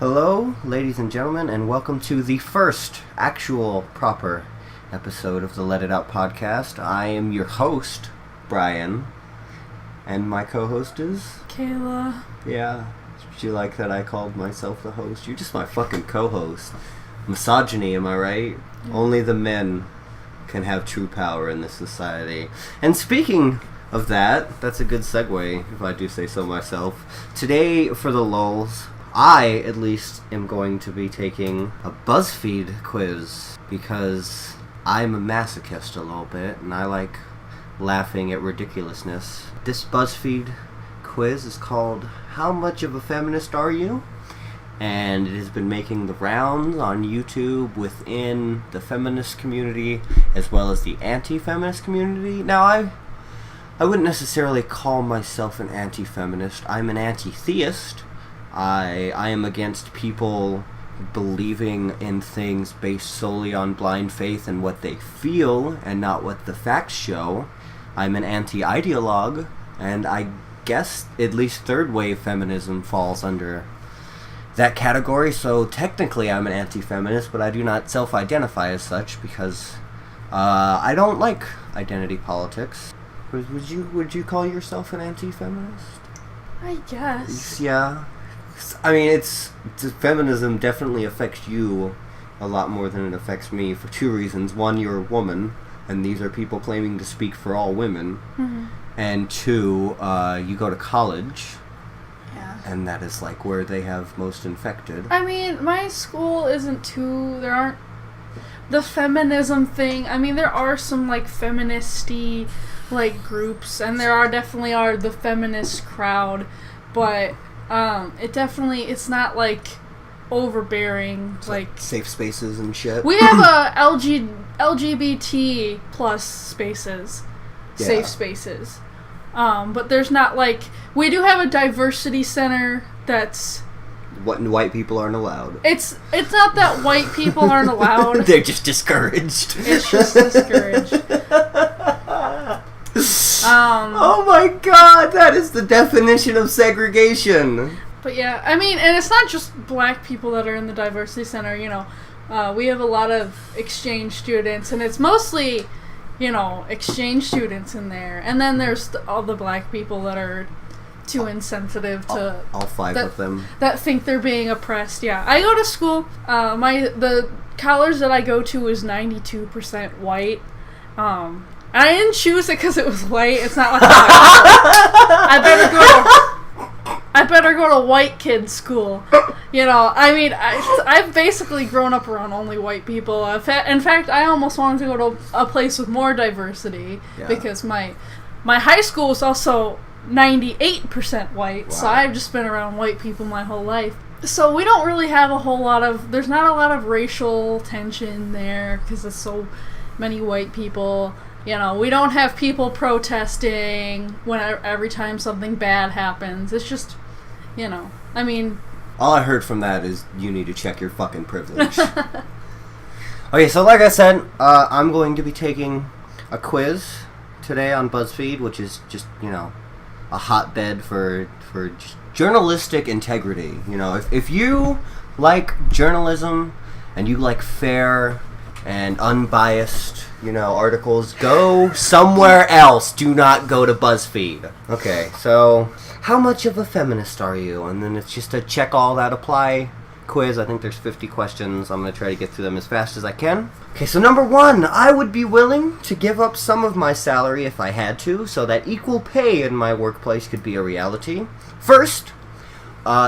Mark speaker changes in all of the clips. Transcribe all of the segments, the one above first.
Speaker 1: Hello, ladies and gentlemen, and welcome to the first actual proper episode of the Let It Out podcast. I am your host, Brian, and my co-host is...
Speaker 2: Kayla.
Speaker 1: Yeah, did you like that I called myself the host? You're just my fucking co-host. Misogyny, am I right? Yeah. Only the men can have true power in this society. And speaking of that, that's a good segue, if I do say so myself. Today, for the lulz, I, at least, am going to be taking a BuzzFeed quiz because I'm a masochist a little bit and I like laughing at ridiculousness. This BuzzFeed quiz is called How Much of a Feminist Are You? And it has been making the rounds on YouTube within the feminist community as well as the anti-feminist community. Now, I wouldn't necessarily call myself an anti-feminist. I'm an anti-theist. I am against people believing in things based solely on blind faith and what they feel and not what the facts show. I'm an anti-ideologue, and I guess at least third wave feminism falls under that category, so technically I'm an anti-feminist, but I do not self-identify as such because I don't like identity politics. Would you call yourself an anti-feminist?
Speaker 2: I guess.
Speaker 1: Yeah. I mean, feminism definitely affects you a lot more than it affects me for two reasons. One, you're a woman, and these are people claiming to speak for all women. Mm-hmm. And two, you go to college, and that is like where they have most infected.
Speaker 2: I mean, my school isn't there aren't the feminism thing. I mean, there are some like feministy like groups, and definitely are the feminist crowd, but it's not like overbearing, like
Speaker 1: safe spaces and shit.
Speaker 2: We have LGBT plus spaces, safe spaces, but there's not like, we do have a diversity center that's
Speaker 1: white people aren't allowed.
Speaker 2: It's not that white people aren't allowed.
Speaker 1: They're just discouraged.
Speaker 2: It's just discouraged.
Speaker 1: Oh my god, that is the definition of segregation.
Speaker 2: But yeah, I mean, and it's not just black people that are in the diversity center, we have a lot of exchange students, and it's mostly, exchange students in there. And then there's all the black people that are too insensitive to...
Speaker 1: All five of them.
Speaker 2: That think they're being oppressed, yeah. I go to school, the college that I go to is 92% white, I didn't choose it because it was white. It's not like I better go to white kids' school. I mean, I've basically grown up around only white people. In fact, I almost wanted to go to a place with more diversity because my high school was also 98% white. Wow. So I've just been around white people my whole life. So we don't really have there's not a lot of racial tension there because there's so many white people. We don't have people protesting every time something bad happens. It's just, I mean...
Speaker 1: All I heard from that is you need to check your fucking privilege. Okay, so like I said, I'm going to be taking a quiz today on BuzzFeed, which is just, a hotbed for just journalistic integrity. If you like journalism and you like fair and unbiased, articles, go somewhere else. Do not go to BuzzFeed. Okay, so how much of a feminist are you? And then it's just a check all that apply quiz. I think there's 50 questions. I'm going to try to get through them as fast as I can. Okay, so number one, I would be willing to give up some of my salary if I had to, so that equal pay in my workplace could be a reality. First,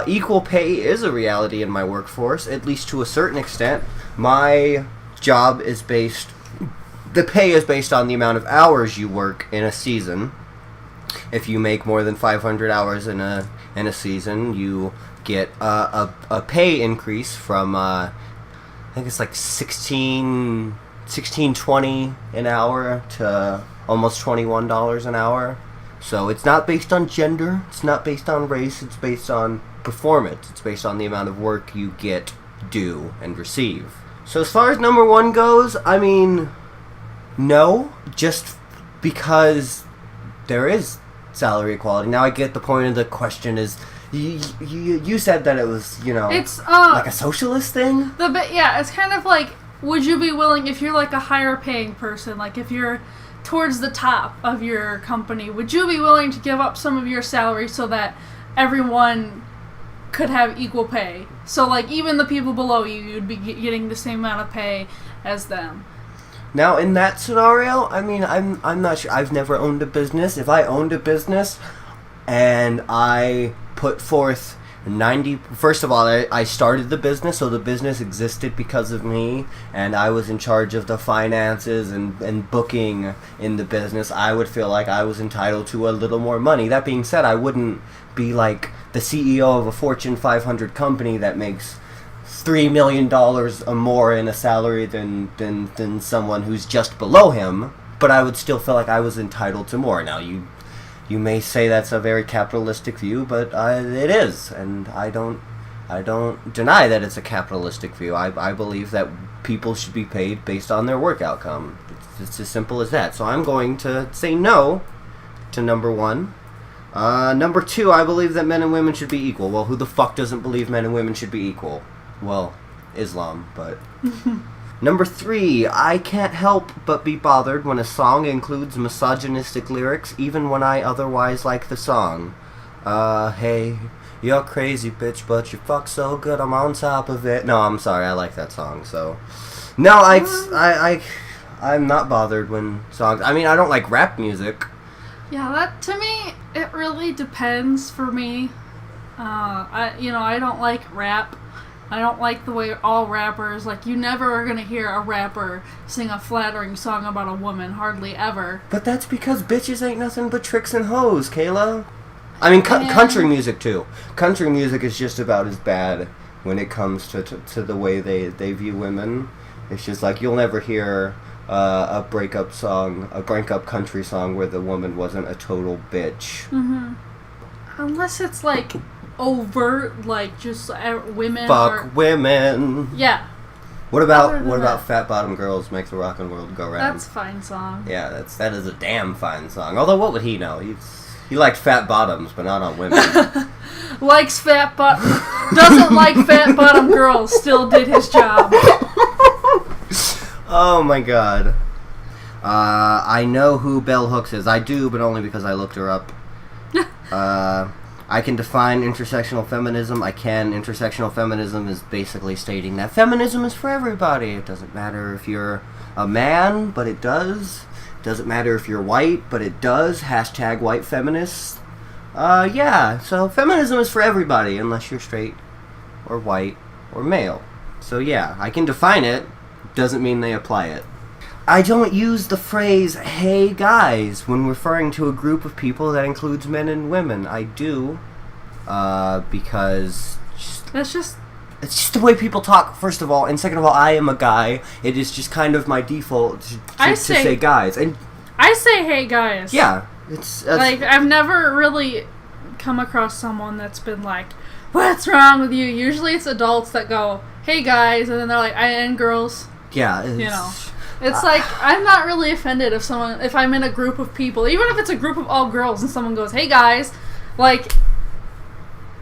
Speaker 1: equal pay is a reality in my workforce, at least to a certain extent. My job is the pay is based on the amount of hours you work in a season. If you make more than 500 hours in a season, you get a pay increase from I think it's like $16.20 an hour to almost $21 an hour. So it's not based on gender, it's not based on race, it's based on performance. It's based on the amount of work you get, do, and receive. So as far as number one goes, I mean, no, just because there is salary equality. Now I get the point of the question is You said that it was,
Speaker 2: It's
Speaker 1: like a socialist thing?
Speaker 2: It's kind of like, would you be willing, if you're like a higher paying person, like if you're towards the top of your company, would you be willing to give up some of your salary so that everyone could have equal pay? So like even the people below you, you'd be getting the same amount of pay as them.
Speaker 1: Now, in that scenario, I mean, I'm not sure. I've never owned a business. If I owned a business and I put forth first of all, I started the business, so the business existed because of me, and I was in charge of the finances and booking in the business, I would feel like I was entitled to a little more money. That being said, I wouldn't be like the CEO of a Fortune 500 company that makes $3 million more in a salary than someone who's just below him, but I would still feel like I was entitled to more. Now, you may say that's a very capitalistic view, but it is, and I don't deny that it's a capitalistic view. I believe that people should be paid based on their work outcome. It's as simple as that. So I'm going to say no to number one. Number two, I believe that men and women should be equal. Well, who the fuck doesn't believe men and women should be equal? Well, Islam, but... Number three, I can't help but be bothered when a song includes misogynistic lyrics, even when I otherwise like the song. Hey, you're crazy, bitch, but you fuck so good, I'm on top of it. No, I'm sorry, I like that song, so... No, I'm not bothered when songs... I mean, I don't like rap music.
Speaker 2: Yeah, that, to me, it really depends for me. I don't like rap. I don't like the way all rappers, like, you never are going to hear a rapper sing a flattering song about a woman, hardly ever.
Speaker 1: But that's because bitches ain't nothing but tricks and hoes, Kayla. I mean, country music, too. Country music is just about as bad when it comes to the way they view women. It's just like, you'll never hear a breakup country song where the woman wasn't a total bitch.
Speaker 2: Mm-hmm. Unless it's, like... overt, like, just women
Speaker 1: women.
Speaker 2: Yeah.
Speaker 1: What about Fat Bottom Girls Make the Rockin' World Go Round?
Speaker 2: That's a fine song.
Speaker 1: Yeah, that is a damn fine song. Although, what would he know? He liked fat bottoms, but not on women.
Speaker 2: Likes fat bottom... Doesn't like fat bottom girls. Still did his job.
Speaker 1: Oh, my God. I know who Bell Hooks is. I do, but only because I looked her up. I can define intersectional feminism. Intersectional feminism is basically stating that feminism is for everybody. It doesn't matter if you're a man, but it does. It doesn't matter if you're white, but it does. Hashtag white feminists. Yeah, so feminism is for everybody, unless you're straight, or white, or male. So yeah, I can define it. Doesn't mean they apply it. I don't use the phrase, hey guys, when referring to a group of people that includes men and women. I do, because...
Speaker 2: It's just
Speaker 1: the way people talk, first of all, and second of all, I am a guy. It is just kind of my default to say guys. And
Speaker 2: I say hey guys.
Speaker 1: Yeah.
Speaker 2: Like, I've never really come across someone that's been like, what's wrong with you? Usually it's adults that go, hey guys, and then they're like, and girls.
Speaker 1: Yeah.
Speaker 2: It's like, I'm not really offended if I'm in a group of people, even if it's a group of all girls and someone goes, hey guys, like,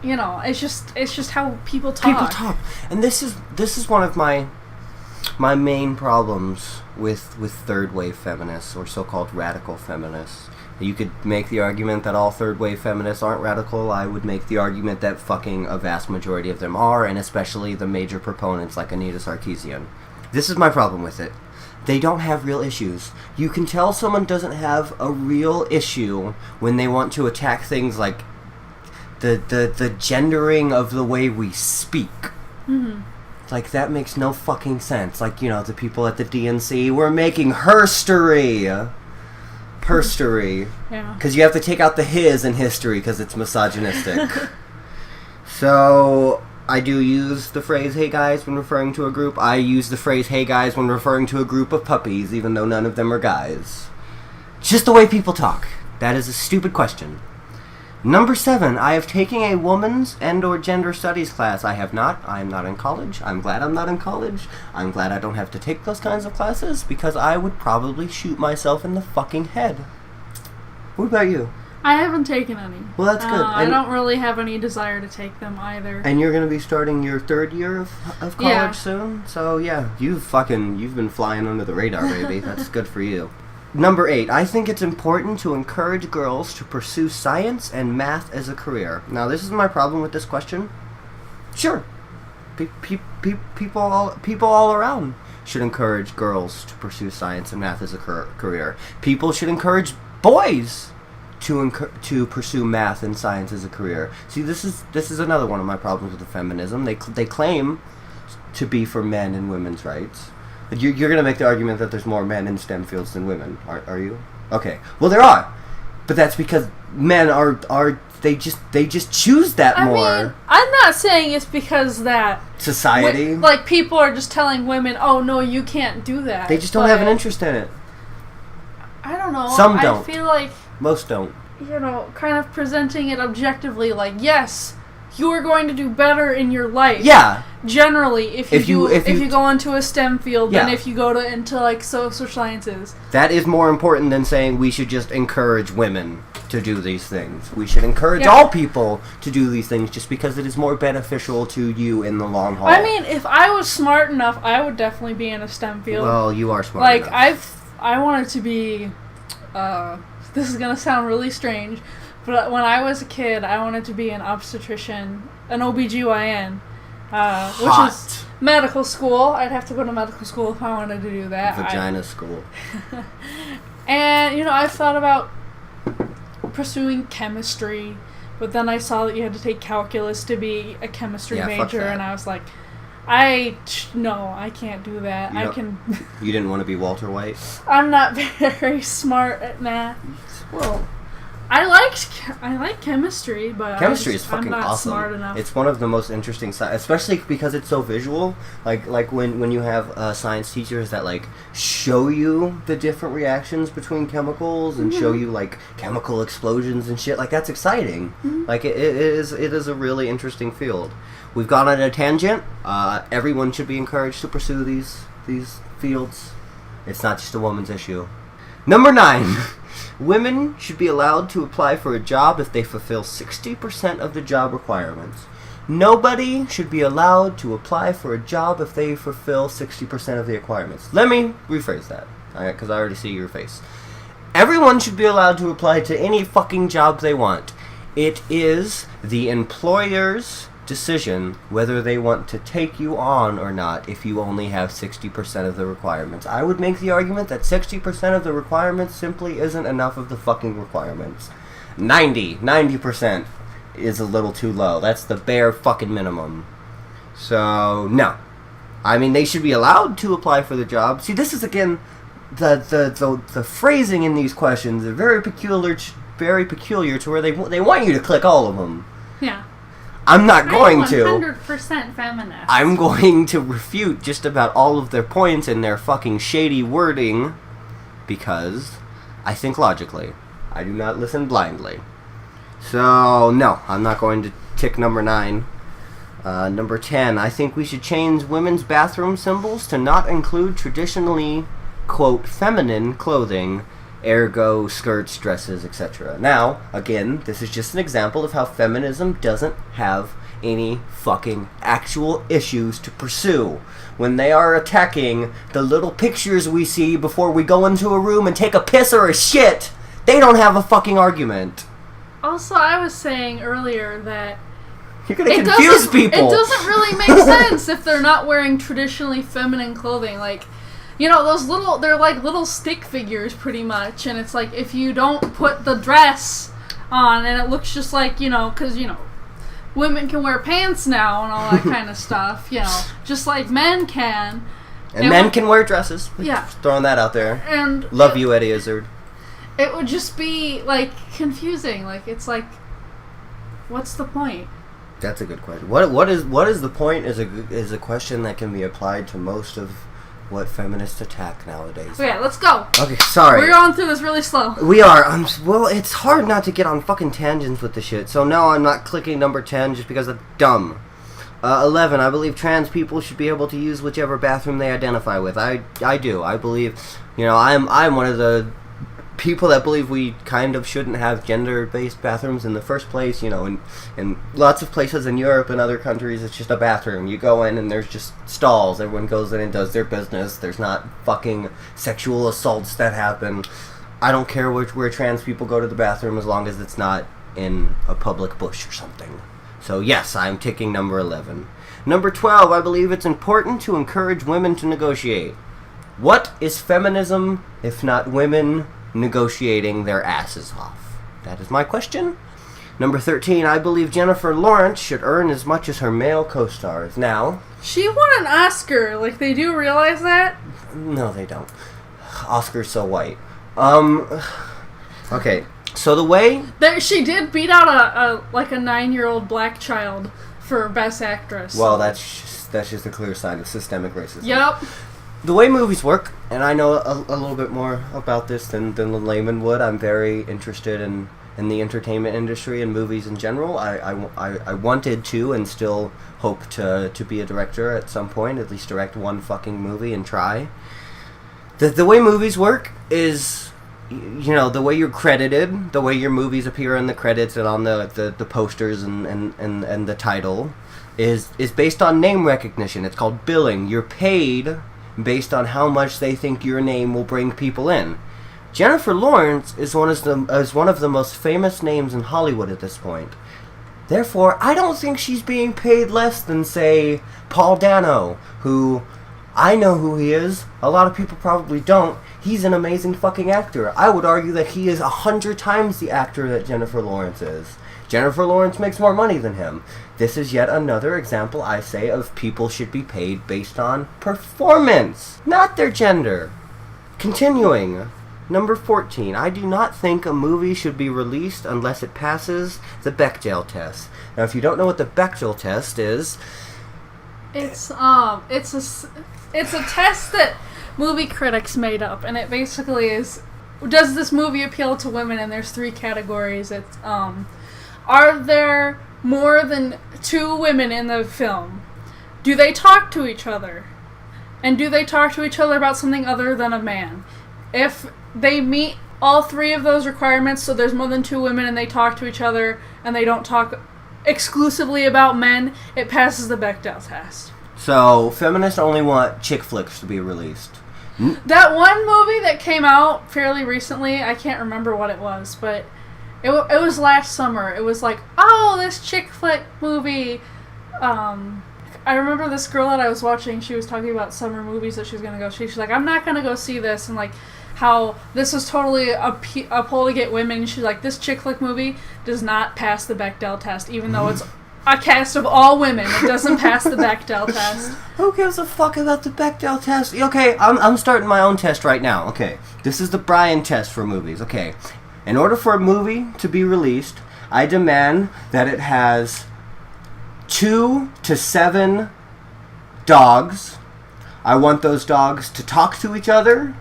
Speaker 2: it's just how people talk.
Speaker 1: People talk. And this is one of my main problems with third wave feminists, or so-called radical feminists. You could make the argument that all third wave feminists aren't radical. I would make the argument that fucking a vast majority of them are, and especially the major proponents like Anita Sarkeesian. This is my problem with it. They don't have real issues. You can tell someone doesn't have a real issue when they want to attack things like the gendering of the way we speak.
Speaker 2: Mm-hmm.
Speaker 1: Like, that makes no fucking sense. Like, the people at the DNC were making herstory. Herstory. Yeah. Because you have to take out the his in history because it's misogynistic. So... I do use the phrase, hey guys, when referring to a group. I use the phrase, hey guys, when referring to a group of puppies, even though none of them are guys. Just the way people talk. That is a stupid question. Number 7, I have taken a woman's and/or gender studies class. I have not. I am not in college. I'm glad I'm not in college. I'm glad I don't have to take those kinds of classes, because I would probably shoot myself in the fucking head. What about you?
Speaker 2: I haven't taken any.
Speaker 1: Well, that's good.
Speaker 2: I don't really have any desire to take them either.
Speaker 1: And you're going to be starting your 3rd year of college soon? So, yeah, you've been flying under the radar, baby. That's good for you. Number 8, I think it's important to encourage girls to pursue science and math as a career. Now, this is my problem with this question. Sure. People all around should encourage girls to pursue science and math as a career. People should encourage boys to pursue math and science as a career. See, this is another one of my problems with the feminism. They claim to be for men and women's rights. You're going to make the argument that there's more men in STEM fields than women, are you? Okay. Well, there are, but that's because men they just choose that more.
Speaker 2: I mean, I'm not saying it's because that
Speaker 1: society,
Speaker 2: like people are just telling women, "Oh no, you can't do that."
Speaker 1: They just don't have an interest in it.
Speaker 2: I don't know.
Speaker 1: Some don't.
Speaker 2: I feel like
Speaker 1: most don't.
Speaker 2: Kind of presenting it objectively, like, yes, you are going to do better in your life.
Speaker 1: Yeah.
Speaker 2: Generally, if you go into a STEM field than if you go into like social sciences.
Speaker 1: That is more important than saying we should just encourage women to do these things. We should encourage all people to do these things just because it is more beneficial to you in the long haul.
Speaker 2: I mean, if I was smart enough, I would definitely be in a STEM field.
Speaker 1: Well, you are smart enough.
Speaker 2: Like, I wanted to be, this is going to sound really strange, but when I was a kid, I wanted to be an obstetrician, an OBGYN, which is medical school. I'd have to go to medical school if I wanted to do that.
Speaker 1: Vagina school.
Speaker 2: And, I've thought about pursuing chemistry, but then I saw that you had to take calculus to be a chemistry major, and I was like, no, I can't do that.
Speaker 1: You didn't want to be Walter White?
Speaker 2: I'm not very smart at math.
Speaker 1: Well,
Speaker 2: I like chemistry, but
Speaker 1: chemistry is fucking
Speaker 2: I'm not
Speaker 1: awesome.
Speaker 2: Smart enough.
Speaker 1: It's one of the most interesting especially because it's so visual. Like when you have science teachers that like show you the different reactions between chemicals and show you like chemical explosions and shit. Like that's exciting. Mm-hmm. Like it is a really interesting field. We've gone on a tangent. Everyone should be encouraged to pursue these fields. It's not just a woman's issue. Number 9. Women should be allowed to apply for a job if they fulfill 60% of the job requirements. Nobody should be allowed to apply for a job if they fulfill 60% of the requirements. Let me rephrase that, because I already see your face. Everyone should be allowed to apply to any fucking job they want. It is the employer's decision whether they want to take you on or not if you only have 60% of the requirements. I would make the argument that 60% of the requirements simply isn't enough of the fucking requirements. 90% is a little too low. That's the bare fucking minimum. So, no. I mean, they should be allowed to apply for the job. See, this is, again, the phrasing in these questions are very peculiar to where they want you to click all of them.
Speaker 2: Yeah.
Speaker 1: I'm not going to.
Speaker 2: 100% feminist.
Speaker 1: I'm going to refute just about all of their points and their fucking shady wording because I think logically. I do not listen blindly. So, no, I'm not going to tick number 9. Number 10, I think we should change women's bathroom symbols to not include traditionally, quote, feminine clothing, ergo skirts, dresses, etc. Now, again, this is just an example of how feminism doesn't have any fucking actual issues to pursue. When they are attacking the little pictures we see before we go into a room and take a piss or a shit, they don't have a fucking argument.
Speaker 2: Also, I was saying earlier that
Speaker 1: you're gonna confuse people.
Speaker 2: It doesn't really make sense if they're not wearing traditionally feminine clothing. Like, they're like little stick figures pretty much, and it's like if you don't put the dress on and it looks just like, because, women can wear pants now and all that kind of stuff, just like men can.
Speaker 1: And men can wear dresses.
Speaker 2: Yeah.
Speaker 1: Just throwing that out there.
Speaker 2: And
Speaker 1: love you, Eddie Izzard.
Speaker 2: It would just be, like, confusing. Like, it's like, what's the point?
Speaker 1: That's a good question. What is the point is a question that can be applied to most of what feminists attack nowadays.
Speaker 2: Okay, let's go.
Speaker 1: Okay, sorry.
Speaker 2: We're going through this really slow.
Speaker 1: We are. Well, it's hard not to get on fucking tangents with the shit. So no, I'm not clicking number 10 just because it's dumb. 11, I believe trans people should be able to use whichever bathroom they identify with. I do. I believe, I'm one of the people that believe we kind of shouldn't have gender-based bathrooms in the first place. You know, in lots of places in Europe and other countries, it's just a bathroom. You go in and there's just stalls. Everyone goes in and does their business. There's not fucking sexual assaults that happen. I don't care where trans people go to the bathroom as long as it's not in a public bush or something. So yes, I'm ticking number 11. Number 12, I believe it's important to encourage women to negotiate. What is feminism if not women negotiating their asses off? That is my question. Number 13, I believe Jennifer Lawrence should earn as much as her male co-stars. Now,
Speaker 2: she won an Oscar. Like, they do realize that?
Speaker 1: No, they don't. Oscar's so white. Okay. So the way
Speaker 2: she did beat out a 9-year-old black child for Best Actress.
Speaker 1: Well, that's just a clear sign of systemic racism.
Speaker 2: Yep.
Speaker 1: The way movies work, and I know a little bit more about this than the layman would. I'm very interested in the entertainment industry and movies in general. I wanted to and still hope to be a director at some point, at least direct one fucking movie and try. The way movies work is, you know, the way you're credited, the way your movies appear in the credits and on the posters and the title is based on name recognition. It's called billing. You're paid based on how much they think your name will bring people in. Jennifer Lawrence is one of the most famous names in Hollywood at this point. Therefore, I don't think she's being paid less than, say, Paul Dano, who I know who he is. A lot of people probably don't. He's an amazing fucking actor. I would argue that he is 100 times the actor that Jennifer Lawrence is. Jennifer Lawrence makes more money than him. This is yet another example, I say, of people should be paid based on performance, not their gender. Continuing. Number 14. I do not think a movie should be released unless it passes the Bechdel test. Now, if you don't know what the Bechdel test is,
Speaker 2: it's a test that movie critics made up, and it basically is, does this movie appeal to women? And there's 3 categories. It's are there more than 2 women in the film? Do they talk to each other? And do they talk to each other about something other than a man? If they meet all 3 of those requirements, so there's more than 2 women and they talk to each other and they don't talk exclusively about men, it passes the Bechdel test.
Speaker 1: So, feminists only want chick flicks to be released.
Speaker 2: That one movie that came out fairly recently, I can't remember what it was, but it was last summer. It was like, oh, this chick flick movie. I remember this girl that I was watching, she was talking about summer movies that she was going to go see. She's like, I'm not going to go see this, and like, how this was totally a poll to get women. And she's like, this chick flick movie does not pass the Bechdel test, even though it's a cast of all women. It doesn't pass the Bechdel test.
Speaker 1: Who gives a fuck about the Bechdel test? Okay, I'm starting my own test right now. Okay, this is the Brian test for movies. Okay, in order for a movie to be released, I demand that it has 2 to 7 dogs. I want those dogs to talk to each other.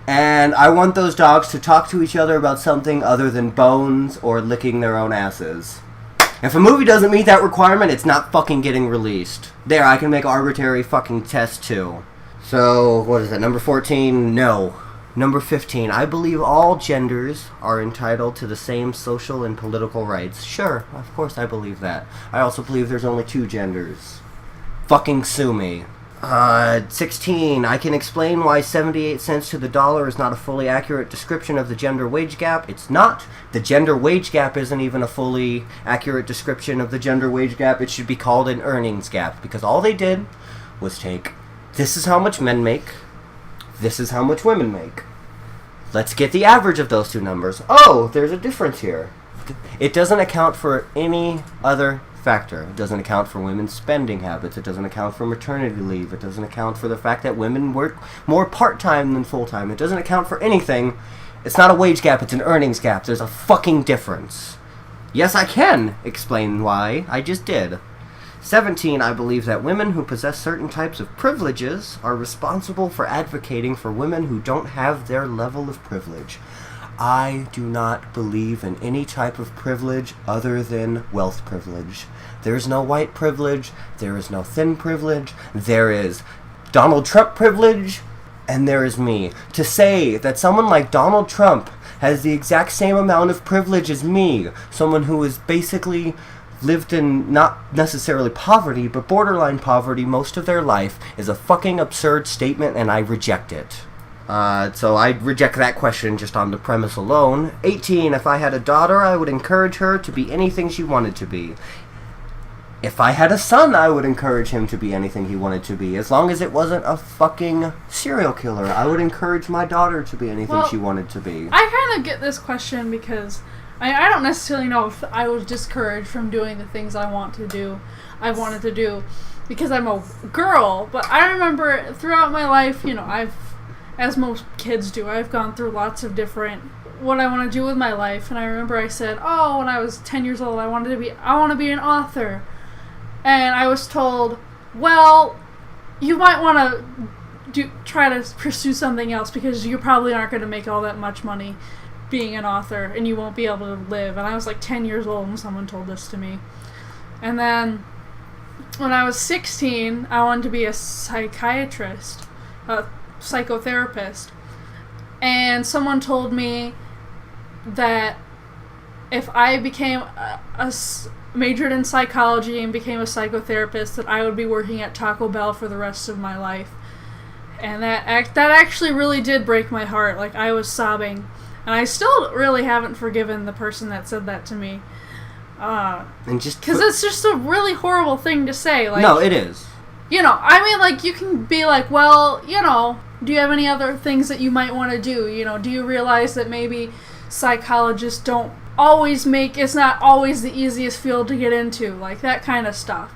Speaker 1: And I want those dogs to talk to each other about something other than bones or licking their own asses. If a movie doesn't meet that requirement, it's not fucking getting released. There, I can make arbitrary fucking tests too. So, what is that? Number 14? No. Number 15. I believe all genders are entitled to the same social and political rights. Sure, of course I believe that. I also believe there's only 2 genders. Fucking sue me. 16. I can explain why 78 cents to the dollar is not a fully accurate description of the gender wage gap. It's not. The gender wage gap isn't even a fully accurate description of the gender wage gap. It should be called an earnings gap, because all they did was take, this is how much men make, this is how much women make. Let's get the average of those 2 numbers. Oh, there's a difference here. It doesn't account for any other factor. It doesn't account for women's spending habits. It doesn't account for maternity leave. It doesn't account for the fact that women work more part-time than full-time. It doesn't account for anything. It's not a wage gap, it's an earnings gap. There's a fucking difference. Yes, I can explain why. I just did. 17. I believe that women who possess certain types of privileges are responsible for advocating for women who don't have their level of privilege. I do not believe in any type of privilege other than wealth privilege. There is no white privilege. There is no thin privilege. There is Donald Trump privilege. and there is me. To say that someone like Donald Trump has the exact same amount of privilege as me, someone who has basically lived in not necessarily poverty, but borderline poverty most of their life, is a fucking absurd statement, and I reject it. So I reject that question just on the premise alone. 18, if I had a daughter, I would encourage her to be anything she wanted to be. If I had a son, I would encourage him to be anything he wanted to be, as long as it wasn't a fucking serial killer. I would encourage my daughter to be anything she wanted to be.
Speaker 2: I kind of get this question because I don't necessarily know if I was discouraged from doing the things I wanted to do because I'm a girl, but I remember throughout my life, you know, as most kids do, I've gone through lots of different what I want to do with my life, and I remember I said, when I was 10 years old, I want to be an author. And I was told, well, you might want to try to pursue something else because you probably aren't going to make all that much money being an author and you won't be able to live. And I was like 10 years old when someone told this to me. And then when I was 16, I wanted to be a psychiatrist, a psychotherapist. And someone told me that if I became majored in psychology and became a psychotherapist, that I would be working at Taco Bell for the rest of my life. And that actually really did break my heart. Like, I was sobbing. And I still really haven't forgiven the person that said that to me. Because it's just a really horrible thing to say. Like,
Speaker 1: no, it is.
Speaker 2: You know, I mean, like, you can be like, well, you know, do you have any other things that you might want to do? You know, do you realize that maybe psychologists don't always it's not always the easiest field to get into, like that kind of stuff.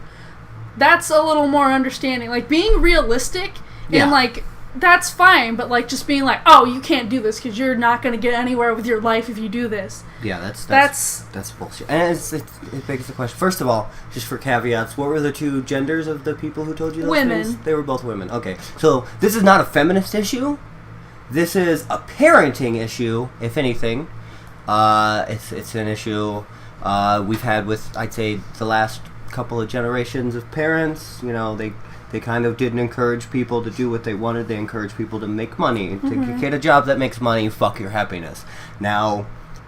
Speaker 2: That's a little more understanding, like being realistic and like that's fine, but like just being like, oh, you can't do this because you're not going to get anywhere with your life if you do this.
Speaker 1: Yeah, that's bullshit. And it begs the question. First of all, just for caveats, what were the two genders of the people who told you those things? They were both women. Okay, so this is not a feminist issue. This is a parenting issue, if anything. It's an issue we've had with, I'd say, the last couple of generations of parents. You know, they kind of didn't encourage people to do what they wanted. They encouraged people to make money. To get a job that makes money, fuck your happiness. Now,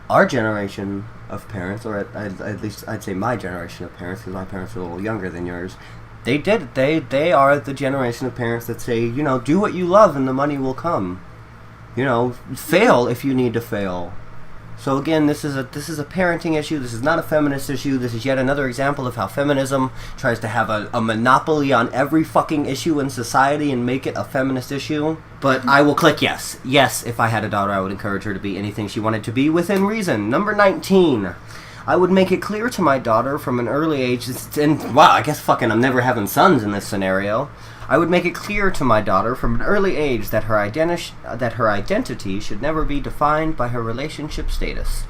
Speaker 1: our generation of parents, or at least I'd say my generation of parents, because my parents are a little younger than yours, they are the generation of parents that say, you know, do what you love and the money will come. You know, fail if you need to fail. So again, this is a parenting issue. This is not a feminist issue. This is yet another example of how feminism tries to have a monopoly on every fucking issue in society and make it a feminist issue. But I will click yes. Yes, if I had a daughter, I would encourage her to be anything she wanted to be within reason. Number 19. I would make it clear to my daughter from an early age, and wow, I guess fucking I'm never having sons in this scenario. I would make it clear to my daughter from an early age that her identity should never be defined by her relationship status.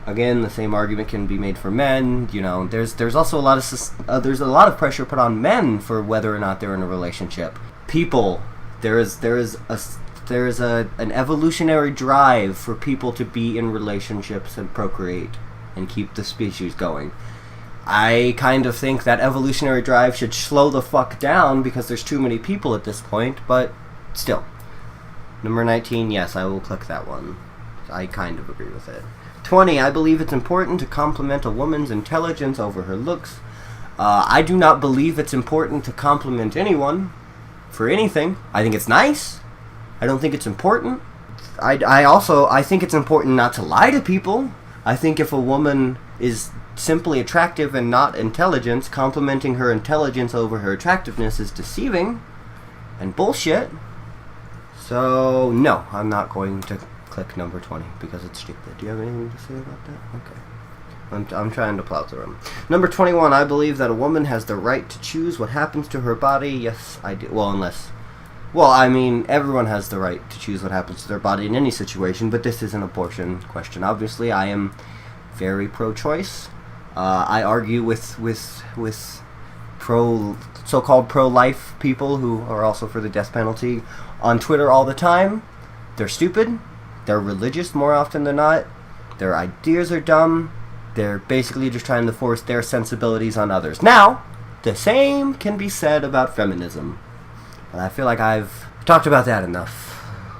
Speaker 1: Again, the same argument can be made for men. You know, there's also a lot of pressure put on men for whether or not they're in a relationship. People, there is an evolutionary drive for people to be in relationships and procreate and keep the species going. I kind of think that evolutionary drive should slow the fuck down because there's too many people at this point, but still. Number 19, yes, I will click that one. I kind of agree with it. 20, I believe it's important to compliment a woman's intelligence over her looks. I do not believe it's important to compliment anyone for anything. I think it's nice. I don't think it's important. I think it's important not to lie to people. I think if a woman is simply attractive and not intelligent, complimenting her intelligence over her attractiveness is deceiving and bullshit. So, no, I'm not going to click number 20 because it's stupid. Do you have anything to say about that? Okay. I'm trying to plow through them. Number 21, I believe that a woman has the right to choose what happens to her body. Yes, I do. Well, I mean, everyone has the right to choose what happens to their body in any situation, but this is an abortion question. Obviously, I am very pro-choice. I argue with so-called pro-life people who are also for the death penalty on Twitter all the time. They're stupid. They're religious more often than not. Their ideas are dumb. They're basically just trying to force their sensibilities on others. Now, the same can be said about feminism. But I feel like I've talked about that enough.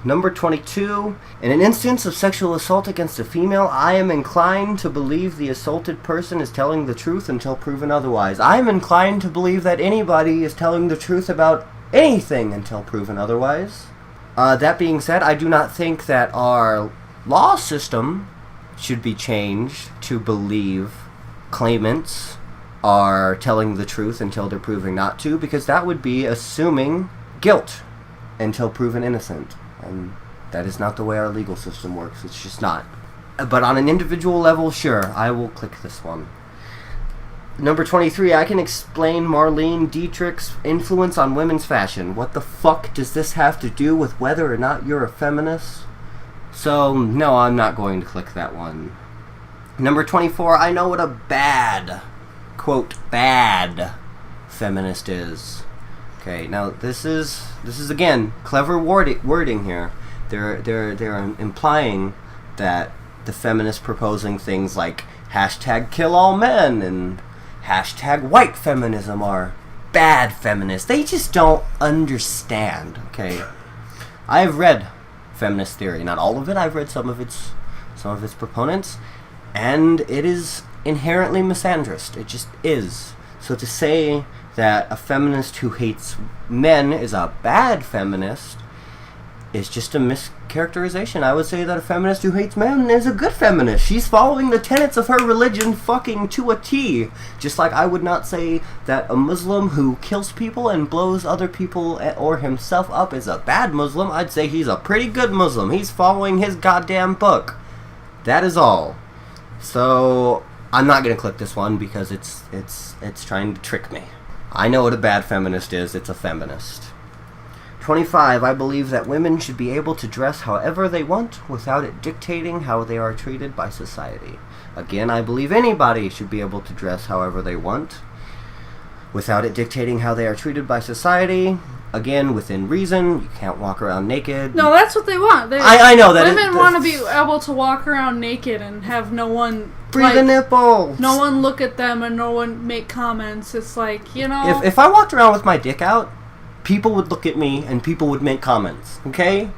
Speaker 1: Number 22. In an instance of sexual assault against a female, I am inclined to believe the assaulted person is telling the truth until proven otherwise. I am inclined to believe that anybody is telling the truth about anything until proven otherwise. That being said, I do not think that our law system should be changed to believe claimants are telling the truth until they're proven not to, because that would be assuming guilt until proven innocent. And that is not the way our legal system works. It's just not. But on an individual level, sure, I will click this one. Number 23, I can explain Marlene Dietrich's influence on women's fashion. What the fuck does this have to do with whether or not you're a feminist? So, no, I'm not going to click that one. Number 24, I know what a bad, quote, bad feminist is. Okay, now this is again clever wording here. They're implying that the feminists proposing things like hashtag kill all men and hashtag white feminism are bad feminists. They just don't understand. Okay, I have read feminist theory, not all of it. I've read some of its proponents, and it is inherently misandrist. It just is. So to say that a feminist who hates men is a bad feminist is just a mischaracterization. I would say that a feminist who hates men is a good feminist. She's following the tenets of her religion fucking to a T. Just like I would not say that a Muslim who kills people and blows other people or himself up is a bad Muslim. I'd say he's a pretty good Muslim. He's following his goddamn book. That is all. So I'm not gonna click this one because it's trying to trick me. I know what a bad feminist is. It's a feminist. 25. I believe that women should be able to dress however they want without it dictating how they are treated by society. Again, I believe anybody should be able to dress however they want without it dictating how they are treated by society. Again, within reason. You can't walk around naked.
Speaker 2: No, that's what they want.
Speaker 1: I know that
Speaker 2: women want to be able to walk around naked and have no one
Speaker 1: breathe a nipple.
Speaker 2: No one look at them and no one make comments. It's like, you know.
Speaker 1: If I walked around with my dick out, people would look at me and people would make comments. Okay?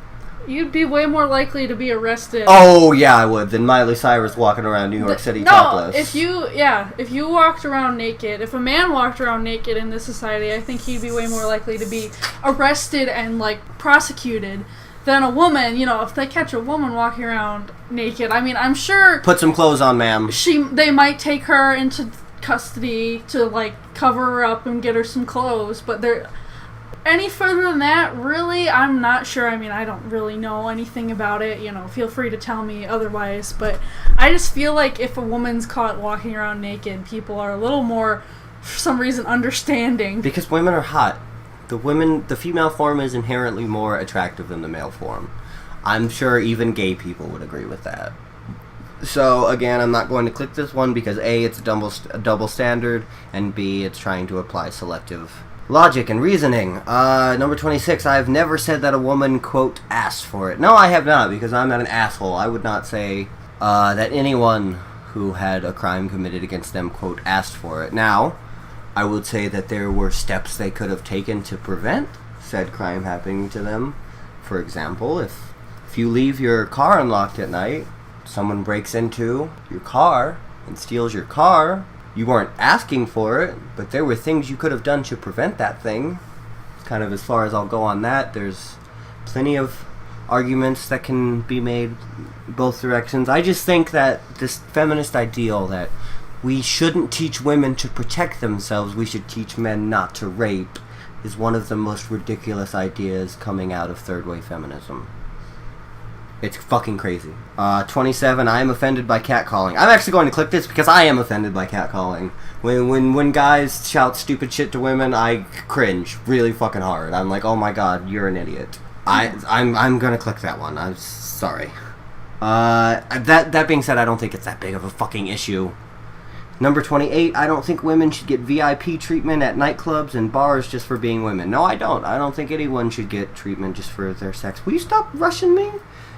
Speaker 2: You'd be way more likely to be arrested.
Speaker 1: Oh, yeah, I would, than Miley Cyrus walking around New York City topless.
Speaker 2: If you walked around naked, if a man walked around naked in this society, I think he'd be way more likely to be arrested and, like, prosecuted than a woman. You know, if they catch a woman walking around naked, I mean, I'm sure...
Speaker 1: Put some clothes on, ma'am.
Speaker 2: They might take her into custody to, like, cover her up and get her some clothes, but they're... Any further than that, really, I'm not sure. I mean, I don't really know anything about it. You know, feel free to tell me otherwise. But I just feel like if a woman's caught walking around naked, people are a little more, for some reason, understanding.
Speaker 1: Because women are hot. The female form is inherently more attractive than the male form. I'm sure even gay people would agree with that. So, again, I'm not going to click this one because A, it's a double standard, and B, it's trying to apply selective logic and reasoning. Number 26, I've never said that a woman, quote, asked for it. No, I have not, because I'm not an asshole. I would not say that anyone who had a crime committed against them, quote, asked for it. Now, I would say that there were steps they could have taken to prevent said crime happening to them. For example, if you leave your car unlocked at night, someone breaks into your car and steals your car, you weren't asking for it, but there were things you could have done to prevent that thing. Kind of as far as I'll go on that. There's plenty of arguments that can be made both directions. I just think that this feminist ideal that we shouldn't teach women to protect themselves, we should teach men not to rape, is one of the most ridiculous ideas coming out of third-wave feminism. It's fucking crazy. 27, I am offended by catcalling. I'm actually going to click this because I am offended by catcalling. When guys shout stupid shit to women, I cringe really fucking hard. I'm like, oh my god, you're an idiot. I'm gonna click that one. I'm sorry. That being said, I don't think it's that big of a fucking issue Number 28, I don't think women should get VIP treatment at nightclubs and bars just for being women. No, I don't. I don't think anyone should get treatment just for their sex. Will you stop rushing me?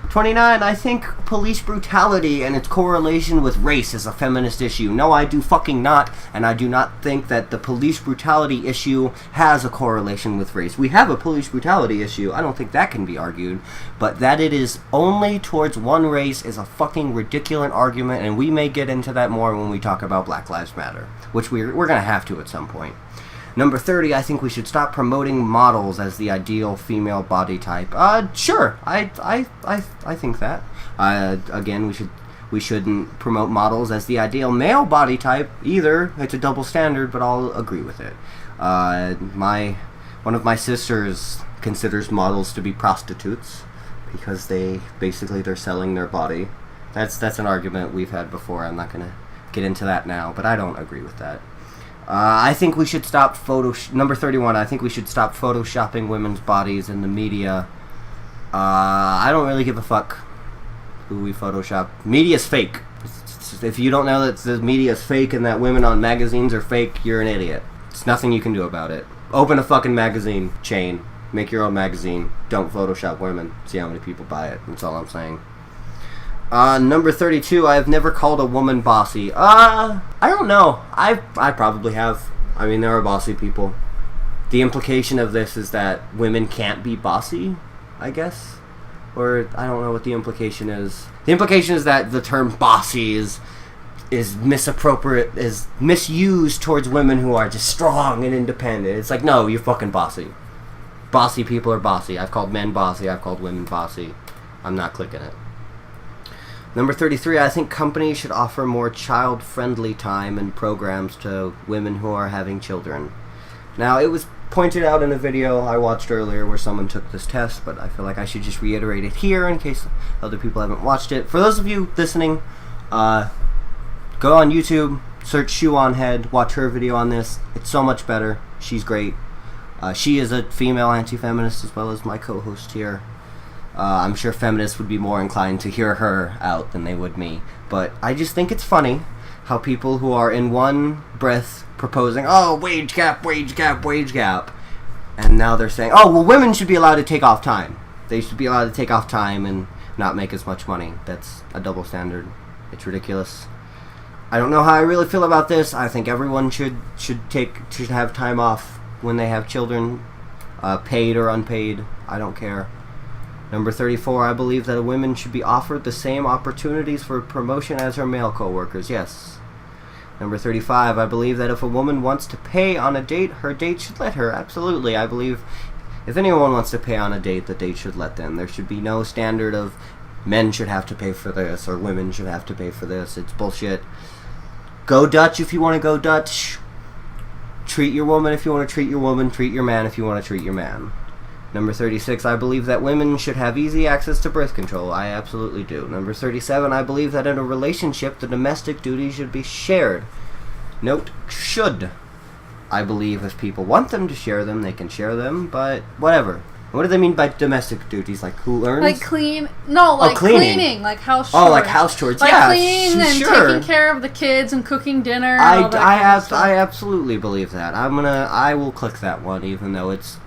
Speaker 1: 29, I think police brutality and its correlation with race is a feminist issue. No, I do fucking not. And I do not think that the police brutality issue has a correlation with race. We have a police brutality issue. I don't think that can be argued. But that it is only towards one race is a fucking ridiculous argument. And we may get into that more when we talk about Black Lives Matter. Which we're going to have to at some point. Number 30, I think we should stop promoting models as the ideal female body type. Sure, I think that. Again, we shouldn't promote models as the ideal male body type either. It's a double standard, but I'll agree with it. One of my sisters considers models to be prostitutes because they're selling their body. That's an argument we've had before. I'm not gonna get into that now, but I don't agree with that. I think we should stop number 31, I think we should stop photoshopping women's bodies in the media. I don't really give a fuck who we photoshop. Media's fake. If you don't know that the media's fake and that women on magazines are fake, you're an idiot. There's nothing you can do about it. Open a fucking magazine chain. Make your own magazine. Don't photoshop women. See how many people buy it. That's all I'm saying. Number 32, I have never called a woman bossy. I don't know. I probably have. I mean, there are bossy people. The implication of this is that women can't be bossy, I guess. Or, I don't know what the implication is. The implication is that the term bossy is misappropriate, is misused towards women who are just strong and independent. It's like, no, you're fucking bossy. Bossy people are bossy. I've called men bossy. I've called women bossy. I'm not clicking it. Number 33, I think companies should offer more child-friendly time and programs to women who are having children. Now, it was pointed out in a video I watched earlier where someone took this test, but I feel like I should just reiterate it here in case other people haven't watched it. For those of you listening, go on YouTube, search Shoe on Head, watch her video on this. It's so much better. She's great. She is a female anti-feminist as well as my co-host here. I'm sure feminists would be more inclined to hear her out than they would me. But I just think it's funny how people who are in one breath proposing, oh, wage gap, and now they're saying, oh, well, women should be allowed to take off time. They should be allowed to take off time and not make as much money. That's a double standard. It's ridiculous. I don't know how I really feel about this. I think everyone should have time off when they have children, paid or unpaid. I don't care. Number 34, I believe that women should be offered the same opportunities for promotion as her male co-workers. Yes. Number 35, I believe that if a woman wants to pay on a date, her date should let her. Absolutely. I believe if anyone wants to pay on a date, the date should let them. There should be no standard of men should have to pay for this or women should have to pay for this. It's bullshit. Go Dutch if you want to go Dutch. Treat your woman if you want to treat your woman. Treat your man if you want to treat your man. Number 36, I believe that women should have easy access to birth control. I absolutely do. Number 37, I believe that in a relationship, the domestic duties should be shared. Note, should. I believe if people want them to share them, they can share them, but whatever. What do they mean by domestic duties? Like who earns?
Speaker 2: Like clean? No, like cleaning. Like house chores.
Speaker 1: Oh, like house chores.
Speaker 2: Like
Speaker 1: yeah,
Speaker 2: cleaning and
Speaker 1: sure.
Speaker 2: taking care of the kids and cooking dinner.
Speaker 1: I absolutely believe that. I will click that one, even though it's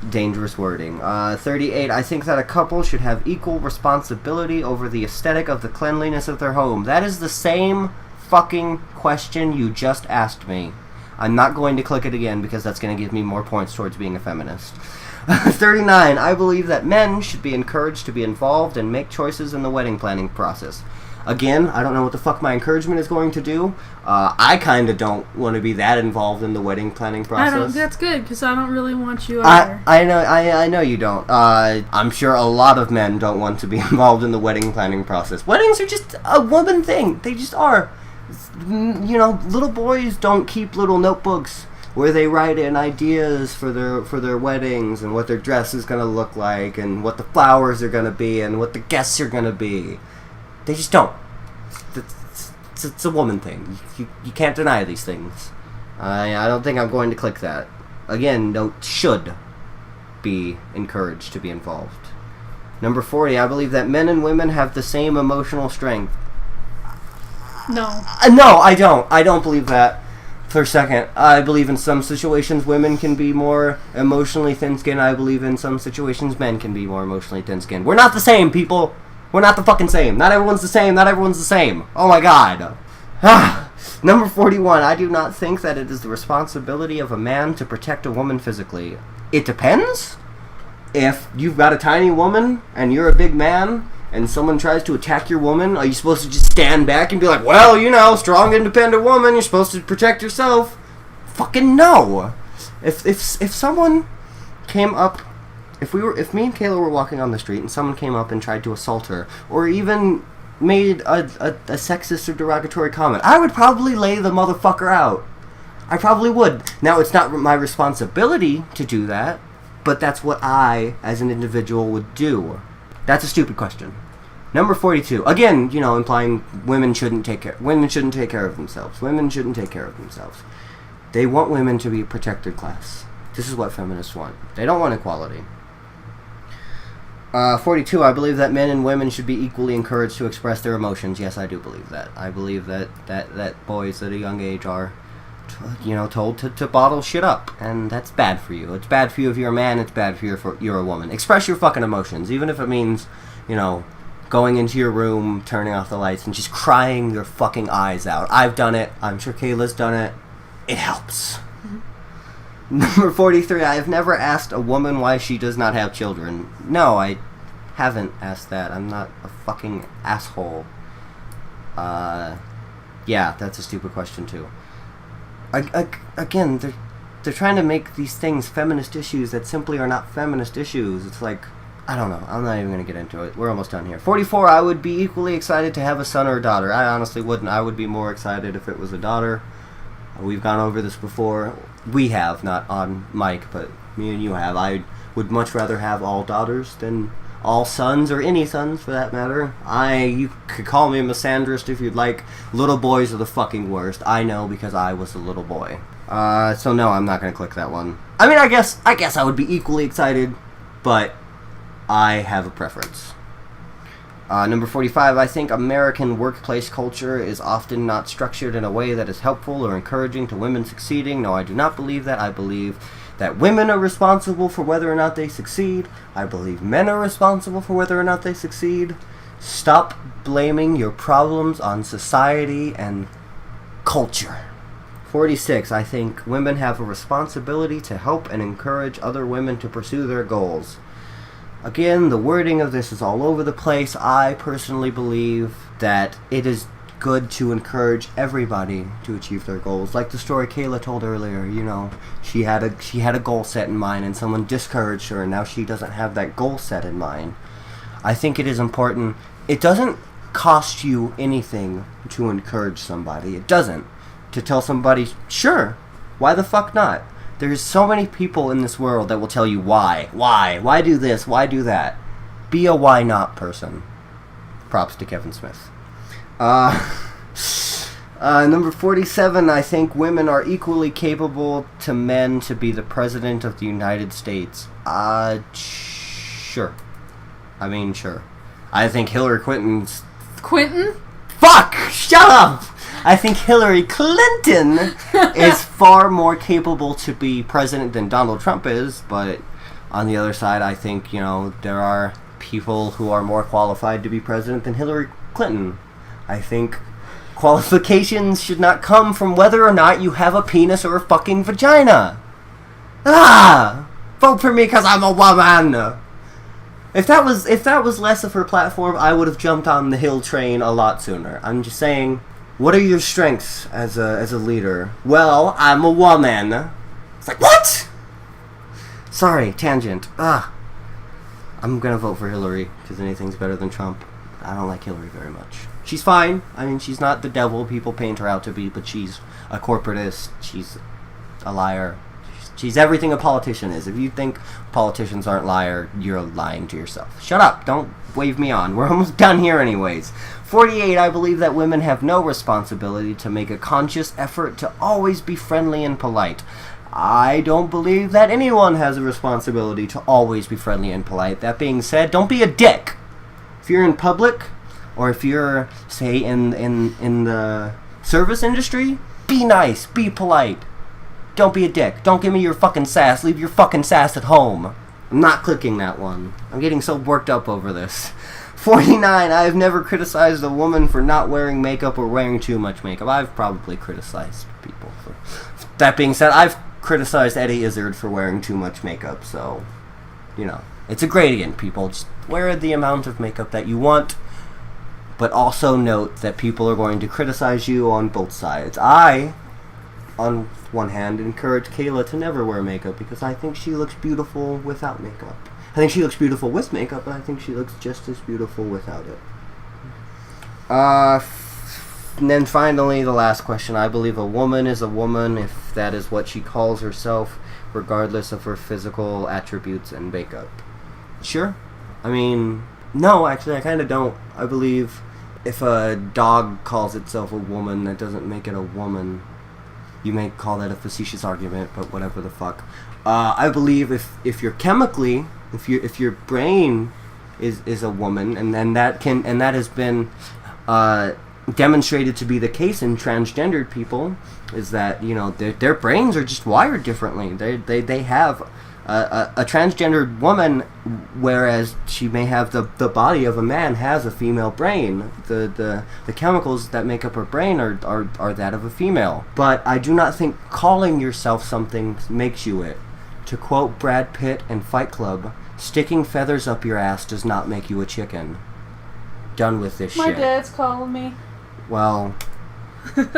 Speaker 1: dangerous wording. 38, I think that a couple should have equal responsibility over the aesthetic of the cleanliness of their home. That is the same fucking question you just asked me. I'm not going to click it again because that's going to give me more points towards being a feminist. 39, I believe that men should be encouraged to be involved and make choices in the wedding planning process. Again, I don't know what the fuck my encouragement is going to do. I kind of don't want to be that involved in the wedding planning process.
Speaker 2: That's good, because I don't really want you either.
Speaker 1: I know you don't. I'm sure a lot of men don't want to be involved in the wedding planning process. Weddings are just a woman thing. They just are. You know, little boys don't keep little notebooks where they write in ideas for their weddings and what their dress is going to look like and what the flowers are going to be and what the guests are going to be. They just don't. It's a woman thing. You can't deny these things. I don't think I'm going to click that. Again, note should be encouraged to be involved. Number 40, I believe that men and women have the same emotional strength.
Speaker 2: No.
Speaker 1: No, I don't. I don't believe that for a second. I believe in some situations women can be more emotionally thin-skinned. I believe in some situations men can be more emotionally thin-skinned. We're not the same, people. We're not the fucking same. Not everyone's the same. Not everyone's the same. Oh my god. Number 41. I do not think that it is the responsibility of a man to protect a woman physically. It depends. If you've got a tiny woman and you're a big man and someone tries to attack your woman, are you supposed to just stand back and be like, well, you know, strong, independent woman, you're supposed to protect yourself? Fucking no. If someone came up, if me and Kayla were walking on the street and someone came up and tried to assault her, or even made a sexist or derogatory comment, I would probably lay the motherfucker out. I probably would. Now, it's not my responsibility to do that, but that's what I, as an individual, would do. That's a stupid question. Number 42. Again, you know, implying women shouldn't take care of themselves. Women shouldn't take care of themselves. They want women to be a protected class. This is what feminists want. They don't want equality. 42. I believe that men and women should be equally encouraged to express their emotions. Yes, I do believe that. I believe that boys at a young age are, told to bottle shit up, and that's bad for you. It's bad for you if you're a man. It's bad for you if you're a woman. Express your fucking emotions, even if it means, going into your room, turning off the lights, and just crying your fucking eyes out. I've done it. I'm sure Kayla's done it. It helps. Mm-hmm. Number 43. I have never asked a woman why she does not have children. No, I haven't asked that. I'm not a fucking asshole. Yeah, that's a stupid question too. Again, they're trying to make these things feminist issues that simply are not feminist issues. It's like, I don't know. I'm not even going to get into it. We're almost done here. 44, I would be equally excited to have a son or a daughter. I honestly wouldn't. I would be more excited if it was a daughter. We've gone over this before. We have, not on mic, but me and you have. I would much rather have all daughters than all sons, or any sons for that matter. You could call me a misandrist if you'd like. Little boys are the fucking worst. I know, because I was a little boy. So no, I'm not gonna click that one. I mean, I guess I would be equally excited, but I have a preference. Number 45, I think American workplace culture is often not structured in a way that is helpful or encouraging to women succeeding. No, I do not believe that. I believe that women are responsible for whether or not they succeed. I believe men are responsible for whether or not they succeed. Stop blaming your problems on society and culture. 46, I think women have a responsibility to help and encourage other women to pursue their goals. Again, the wording of this is all over the place. I personally believe that it is good to encourage everybody to achieve their goals. Like the story Kayla told earlier, she had a goal set in mind and someone discouraged her and now she doesn't have that goal set in mind. I think it is important. It doesn't cost you anything to encourage somebody. It doesn't. To tell somebody, sure, why the fuck not? There's so many people in this world that will tell you why do this, why do that. Be a why not person. Props to Kevin Smith. Number 47, I think women are equally capable to men to be the president of the United States. Sure. Sure. I think Hillary Clinton's...
Speaker 2: Quentin?
Speaker 1: Fuck! Shut up! I think Hillary Clinton is far more capable to be president than Donald Trump is, but on the other side, I think, there are people who are more qualified to be president than Hillary Clinton. I think qualifications should not come from whether or not you have a penis or a fucking vagina. Vote for me because I'm a woman. If that was less of her platform, I would have jumped on the Hill train a lot sooner. I'm just saying, what are your strengths as a leader? Well, I'm a woman. It's like, what? Sorry, tangent. I'm gonna vote for Hillary because anything's better than Trump. I don't like Hillary very much. She's fine. She's not the devil people paint her out to be, but she's a corporatist. She's a liar. She's everything a politician is. If you think politicians aren't liars, you're lying to yourself. Shut up. Don't wave me on. We're almost done here anyways. 48, I believe that women have no responsibility to make a conscious effort to always be friendly and polite. I don't believe that anyone has a responsibility to always be friendly and polite. That being said, don't be a dick. If you're in public, Or if you're, say, in the service industry, be nice, be polite. Don't be a dick. Don't give me your fucking sass. Leave your fucking sass at home. I'm not clicking that one. I'm getting so worked up over this. 49. I have never criticized a woman for not wearing makeup or wearing too much makeup. I've probably criticized people for... That being said, I've criticized Eddie Izzard for wearing too much makeup, so... You know, it's a gradient, people. Just wear the amount of makeup that you want, but also note that people are going to criticize you on both sides. I, on one hand, encourage Kayla to never wear makeup because I think she looks beautiful without makeup. I think she looks beautiful with makeup, but I think she looks just as beautiful without it. And then finally, the last question. I believe a woman is a woman if that is what she calls herself, regardless of her physical attributes and makeup. Sure. I mean, no, actually, I kind of don't. I believe if a dog calls itself a woman, that doesn't make it a woman. You may call that a facetious argument, but whatever the fuck. I believe if you're chemically... If your brain is a woman, and that has been demonstrated to be the case in transgendered people, is that, you know, their brains are just wired differently. They have a transgendered woman, whereas she may have the body of a man, has a female brain. The chemicals that make up her brain are that of a female. But I do not think calling yourself something makes you it. To quote Brad Pitt in Fight Club, sticking feathers up your ass does not make you a chicken. Done with this shit.
Speaker 2: My dad's calling me.
Speaker 1: Well,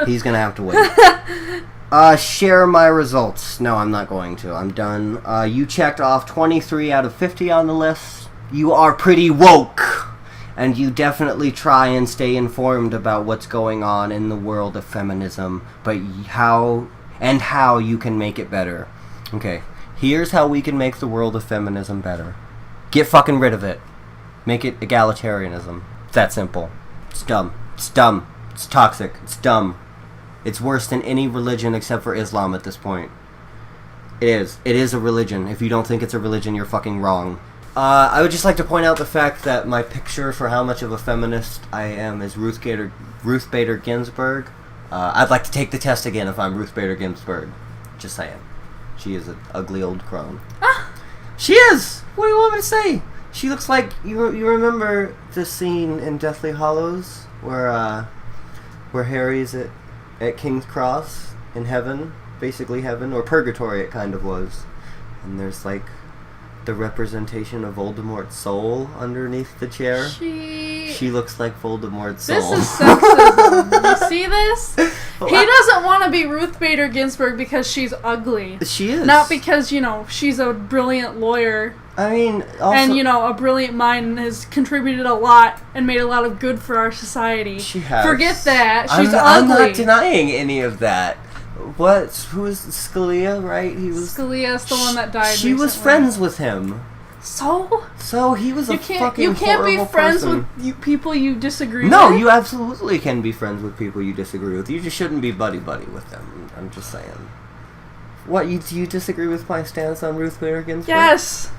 Speaker 1: he's gonna have to wait. Share my results. No, I'm not going to. I'm done. You checked off 23 out of 50 on the list. You are pretty woke. And you definitely try and stay informed about what's going on in the world of feminism, but how you can make it better. Okay. Here's how we can make the world of feminism better. Get fucking rid of it. Make it egalitarianism. It's that simple. It's dumb. It's dumb. It's toxic. It's dumb. It's worse than any religion except for Islam at this point. It is. It is a religion. If you don't think it's a religion, you're fucking wrong. I would just like to point out the fact that my picture for how much of a feminist I am is Ruth Bader Ginsburg. I'd like to take the test again if I'm Ruth Bader Ginsburg. Just saying. She is an ugly old crone.
Speaker 2: Ah.
Speaker 1: She is! What do you want me to say? She looks like... You remember the scene in Deathly Hallows where Harry's at King's Cross in heaven? Basically heaven. Or purgatory it kind of was. And there's like the representation of Voldemort's soul underneath the chair. She looks like Voldemort's soul.
Speaker 2: This is sexism. You see this? He doesn't want to be Ruth Bader Ginsburg because she's ugly.
Speaker 1: She is.
Speaker 2: Not because, you know, she's a brilliant lawyer.
Speaker 1: I mean, also,
Speaker 2: and, you know, a brilliant mind and has contributed a lot and made a lot of good for our society.
Speaker 1: She has.
Speaker 2: Forget that. She's ugly.
Speaker 1: I'm not denying any of that. Who was Scalia, right?
Speaker 2: Scalia's the one that died
Speaker 1: She
Speaker 2: recently.
Speaker 1: was friends with him.
Speaker 2: So
Speaker 1: he was a fucking horrible person.
Speaker 2: You can't be friends with people you disagree with?
Speaker 1: No, you absolutely can be friends with people you disagree with. You just shouldn't be buddy-buddy with them. I'm just saying. What, do you disagree with my stance on Ruth Bader Ginsburg?
Speaker 2: Yes.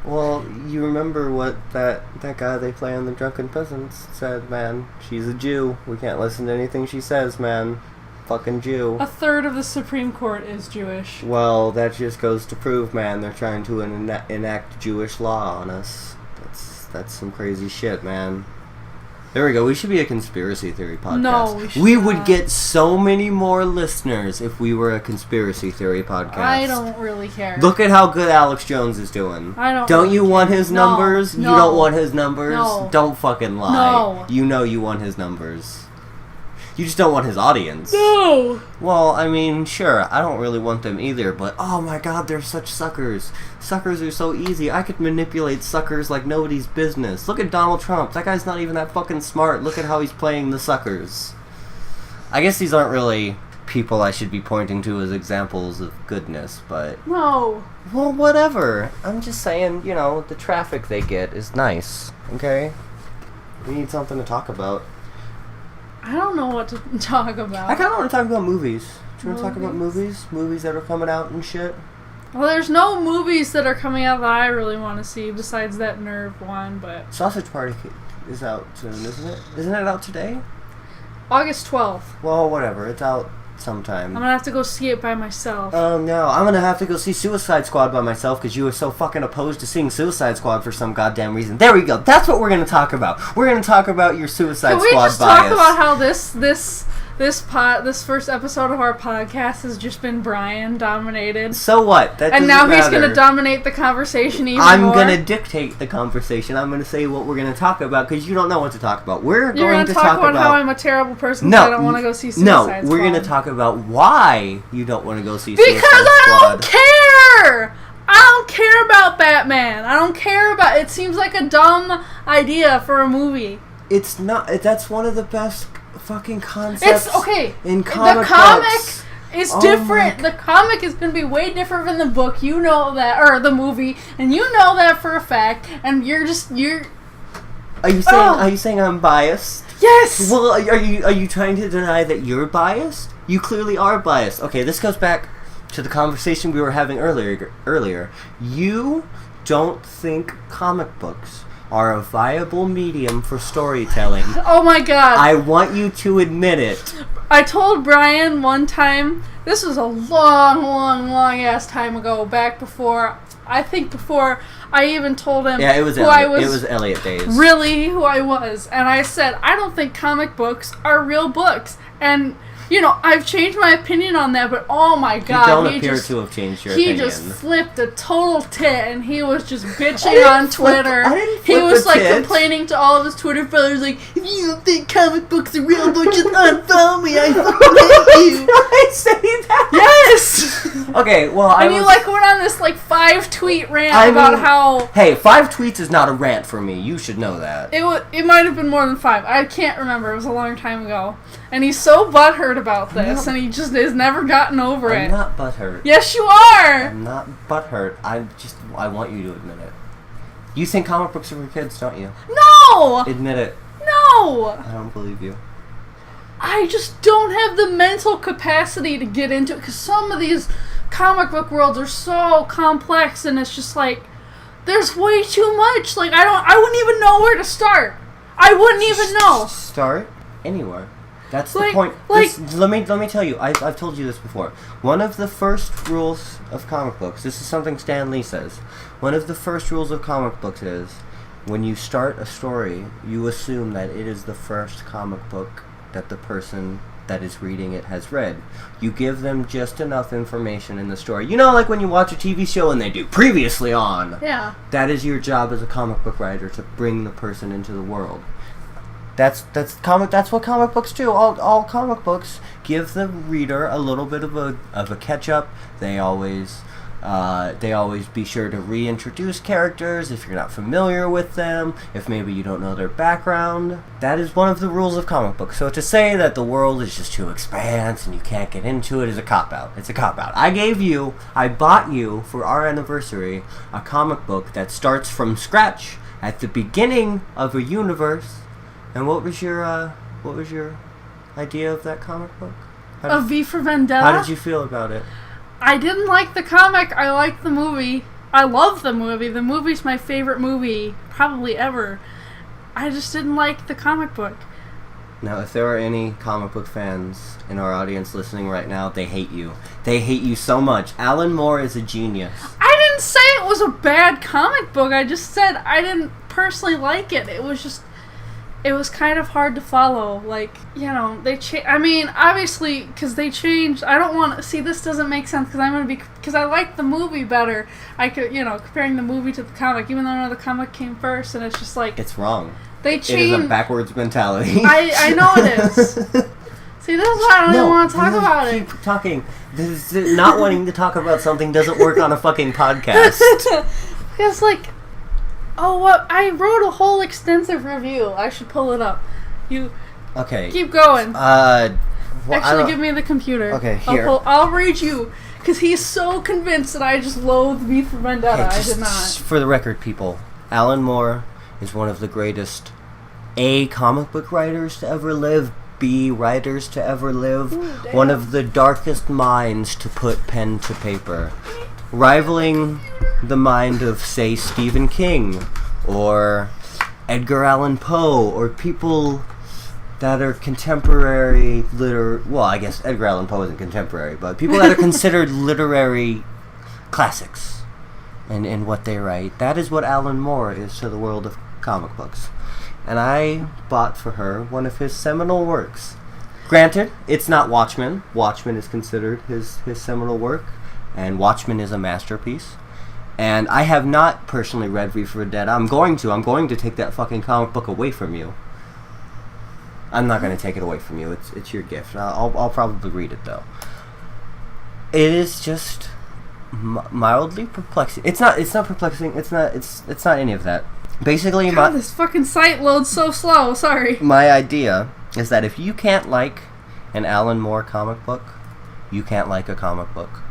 Speaker 1: Well, you remember what that guy they play on The Drunken Peasants said, man. She's a Jew. We can't listen to anything she says, man. Fucking Jew.
Speaker 2: A third of the Supreme Court is Jewish.
Speaker 1: Well, that just goes to prove, man, they're trying to enact Jewish law on us. That's some crazy shit, man. There we go. We should be a conspiracy theory podcast.
Speaker 2: No, we should
Speaker 1: We
Speaker 2: not.
Speaker 1: would get so many more listeners if we were a conspiracy theory podcast.
Speaker 2: I don't really care.
Speaker 1: Look at how good Alex Jones is doing.
Speaker 2: I don't
Speaker 1: Don't
Speaker 2: really
Speaker 1: you
Speaker 2: care.
Speaker 1: want his
Speaker 2: No,
Speaker 1: numbers?
Speaker 2: no.
Speaker 1: You don't want his numbers?
Speaker 2: No.
Speaker 1: Don't fucking lie.
Speaker 2: No.
Speaker 1: You know you want his numbers. You just don't want his audience.
Speaker 2: No!
Speaker 1: Well, I mean, sure, I don't really want them either, but oh my god, they're such suckers. Suckers are so easy. I could manipulate suckers like nobody's business. Look at Donald Trump. That guy's not even that fucking smart. Look at how he's playing the suckers. I guess these aren't really people I should be pointing to as examples of goodness, but...
Speaker 2: No.
Speaker 1: Well, whatever. I'm just saying, you know, the traffic they get is nice, okay? We need something to talk about.
Speaker 2: I don't know what to talk about.
Speaker 1: I kind of want to talk about movies. Do you want to talk about movies? Movies that are coming out and shit?
Speaker 2: Well, there's no movies that are coming out that I really want to see besides that Nerve one, but...
Speaker 1: Sausage Party is out soon, isn't it? Isn't it out today?
Speaker 2: August 12th.
Speaker 1: Well, whatever. It's out sometime.
Speaker 2: I'm gonna have to go see it by myself.
Speaker 1: Oh no, I'm gonna have to go see Suicide Squad by myself because you were so fucking opposed to seeing Suicide Squad for some goddamn reason. There we go. That's what we're gonna talk about. We're gonna talk about your Suicide Squad bias.
Speaker 2: Can we just talk about how this first episode of our podcast has just been Brian dominated?
Speaker 1: So what? That
Speaker 2: and now
Speaker 1: matter.
Speaker 2: He's gonna dominate the conversation even more.
Speaker 1: I'm gonna dictate the conversation. I'm gonna say what we're gonna talk about because you don't know what to talk about. You're going to talk about
Speaker 2: how I'm a terrible person because I don't want to go see Suicide Squad.
Speaker 1: No, we're gonna talk about why you don't want to go see Suicide Squad.
Speaker 2: Because I don't care! I don't care about Batman. I don't care about... It seems like a dumb idea for a movie.
Speaker 1: It's not... That's one of the best fucking concepts in comic
Speaker 2: books. Is different. The comic is going to be way different than the book. You know that, or the movie, and you know that for a fact. And you're.
Speaker 1: Are you saying I'm biased?
Speaker 2: Yes.
Speaker 1: Well, are you trying to deny that you're biased? You clearly are biased. Okay, this goes back to the conversation we were having earlier. You don't think comic books are a viable medium for storytelling.
Speaker 2: Oh my god.
Speaker 1: I want you to admit it.
Speaker 2: I told Brian one time, this was a long ass time ago, back before I even told him
Speaker 1: it was Elliot days.
Speaker 2: Really who I was. And I said, I don't think comic books are real books. And I've changed my opinion on that, but oh my god.
Speaker 1: You don't appear to have changed your opinion.
Speaker 2: He just flipped a total tit, and he was just bitching on Twitter. He was complaining to all of his Twitter followers, like, if you don't think comic books are real books, just unfollow me, I fucking hate you.
Speaker 1: Did I say that?
Speaker 2: Yes!
Speaker 1: Okay, well,
Speaker 2: you went on this 5-tweet rant about how...
Speaker 1: Hey, 5 tweets is not a rant for me. You should know that.
Speaker 2: It might have been more than 5. I can't remember. It was a long time ago. And he's so butthurt about this, and he just has never gotten over it.
Speaker 1: I'm not butthurt.
Speaker 2: Yes, you are!
Speaker 1: I'm not butthurt. I want you to admit it. You think comic books are for kids, don't you?
Speaker 2: No!
Speaker 1: Admit it.
Speaker 2: No!
Speaker 1: I don't believe you.
Speaker 2: I just don't have the mental capacity to get into it, because some of these comic book worlds are so complex, and it's just there's way too much. I wouldn't even know where to start. I wouldn't even know.
Speaker 1: Start anywhere. That's the point. Let me tell you. I've told you this before. One of the first rules of comic books. This is something Stan Lee says. One of the first rules of comic books is when you start a story, you assume that it is the first comic book that the person that is reading it has read. You give them just enough information in the story. Like when you watch a TV show and they do previously on.
Speaker 2: Yeah.
Speaker 1: That is your job as a comic book writer, to bring the person into the world. That's what comic books do. All comic books give the reader a little bit of a catch up. They always be sure to reintroduce characters if you're not familiar with them, if maybe you don't know their background. That is one of the rules of comic books. So to say that the world is just too expansive and you can't get into it is a cop-out. It's a cop-out. I bought you for our anniversary a comic book that starts from scratch at the beginning of a universe. And what was your idea of that comic book?
Speaker 2: Of V for Vendetta?
Speaker 1: How did you feel about it?
Speaker 2: I didn't like the comic. I liked the movie. I love the movie. The movie's my favorite movie probably ever. I just didn't like the comic book.
Speaker 1: Now, if there are any comic book fans in our audience listening right now, they hate you. They hate you so much. Alan Moore is a genius.
Speaker 2: I didn't say it was a bad comic book. I just said I didn't personally like it. It was kind of hard to follow. Obviously, because they changed. I don't want to see. This doesn't make sense because I like the movie better. I could, comparing the movie to the comic, even though the comic came first, and it's just
Speaker 1: it's wrong.
Speaker 2: They changed.
Speaker 1: It is a backwards mentality.
Speaker 2: I know it is. See, this is why I don't even want to talk about it.
Speaker 1: Keep talking. Not wanting to talk about something doesn't work on a fucking podcast.
Speaker 2: Because I wrote a whole extensive review. I should pull it up.
Speaker 1: Okay.
Speaker 2: Keep going.
Speaker 1: Actually,
Speaker 2: give me the computer.
Speaker 1: Okay, here.
Speaker 2: I'll read you, because he's so convinced that I just loathe V for Vendetta. I did not.
Speaker 1: For the record, people, Alan Moore is one of the greatest A, comic book writers to ever live, B, writers to ever live, one of the darkest minds to put pen to paper, rivaling the mind of, say, Stephen King, or Edgar Allan Poe or people that are contemporary well, I guess Edgar Allan Poe isn't contemporary, but people that are considered literary classics in what they write. That is what Alan Moore is to the world of comic books. And I bought for her one of his seminal works. Granted, it's not Watchmen. Watchmen is considered his seminal work, and Watchmen is a masterpiece. And I have not personally read V for Vendetta. I'm going to take that fucking comic book away from you. I'm not going to take it away from you. It's your gift. I'll probably read it though. It is just mildly perplexing. It's not perplexing. It's not any of that. Basically,
Speaker 2: God, this fucking site loads so slow. Sorry.
Speaker 1: My idea is that if you can't like an Alan Moore comic book, you can't like a comic book.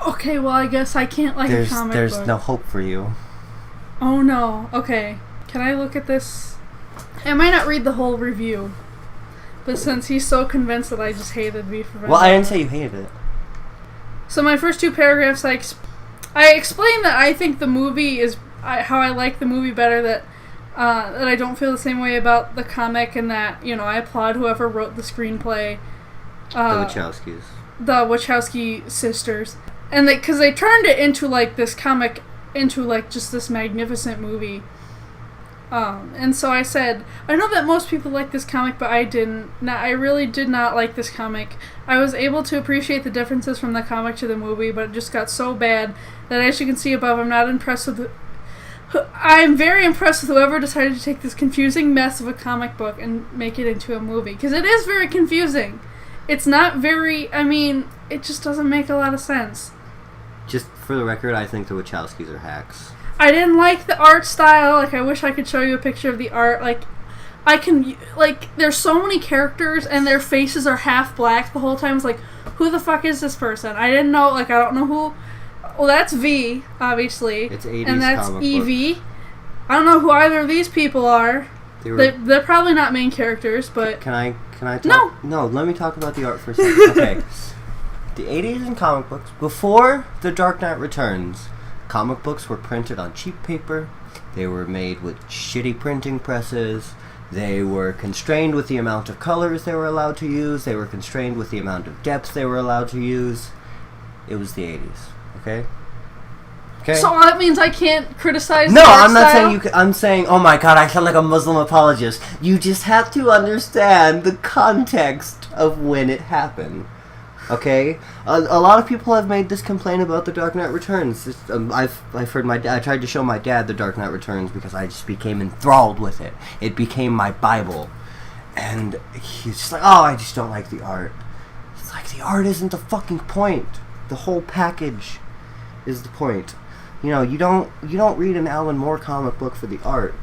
Speaker 2: Okay, well, I guess I can't like a comic book.
Speaker 1: There's no hope for you.
Speaker 2: Oh no. Okay. Can I look at this? I might not read the whole review, but since he's so convinced that I just hated V for Vendetta.
Speaker 1: Well, I didn't say you hated it.
Speaker 2: So my first two paragraphs, I explain that I think the movie is how I like the movie better. That I don't feel the same way about the comic, and that I applaud whoever wrote the screenplay.
Speaker 1: The Wachowskis.
Speaker 2: The Wachowski sisters, and because they turned it into like this comic into like just this magnificent movie. And so I said, I know that most people like this comic, but I didn't. I really did not like this comic. I was able to appreciate the differences from the comic to the movie, but it just got so bad that, as you can see above, I'm not impressed with I'm very impressed with whoever decided to take this confusing mess of a comic book and make it into a movie. Because it is very confusing. It's not very, it just doesn't make a lot of sense.
Speaker 1: Just for the record, I think the Wachowskis are hacks.
Speaker 2: I didn't like the art style. Like, I wish I could show you a picture of the art. There's so many characters and their faces are half black the whole time. It's like, who the fuck is this person? I didn't know, I don't know who. Well, that's V, obviously.
Speaker 1: It's 80s
Speaker 2: and that's
Speaker 1: comic
Speaker 2: Evie.
Speaker 1: book.
Speaker 2: I don't know who either of these people are. They're probably not main characters, but...
Speaker 1: Can I talk?
Speaker 2: No!
Speaker 1: No, let me talk about the art for a second. Okay. The 80s in comic books, before The Dark Knight Returns, comic books were printed on cheap paper. They were made with shitty printing presses. They were constrained with the amount of colors they were allowed to use. They were constrained with the amount of depth they were allowed to use. It was the 80s. Okay?
Speaker 2: So that means I can't criticize
Speaker 1: No,
Speaker 2: the art
Speaker 1: I'm not
Speaker 2: style?
Speaker 1: saying you can. I'm saying, oh my god, I sound like a Muslim apologist. You just have to understand the context of when it happened. Okay? A lot of people have made this complaint about The Dark Knight Returns. I've heard I tried to show my dad The Dark Knight Returns because I just became enthralled with it. It became my Bible. And he's just like, oh, I just don't like the art. It's like, the art isn't the fucking point. The whole package is the point. You don't read an Alan Moore comic book for the art.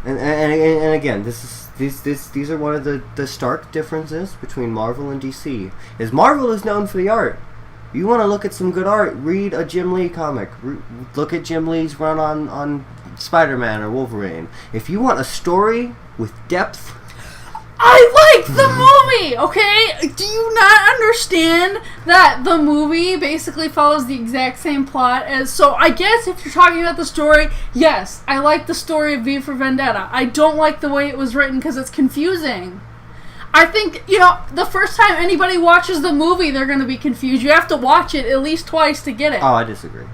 Speaker 1: And again, these are one of the stark differences between Marvel and DC. Is Marvel is known for the art. You want to look at some good art, read a Jim Lee comic. Look at Jim Lee's run on Spider-Man or Wolverine. If you want a story with depth...
Speaker 2: I liked the movie, okay? Do you not understand that the movie basically follows the exact same plot as... So I guess if you're talking about the story, yes, I like the story of V for Vendetta. I don't like the way it was written because it's confusing. I think, the first time anybody watches the movie, they're going to be confused. You have to watch it at least twice to get it.
Speaker 1: Oh, I disagree.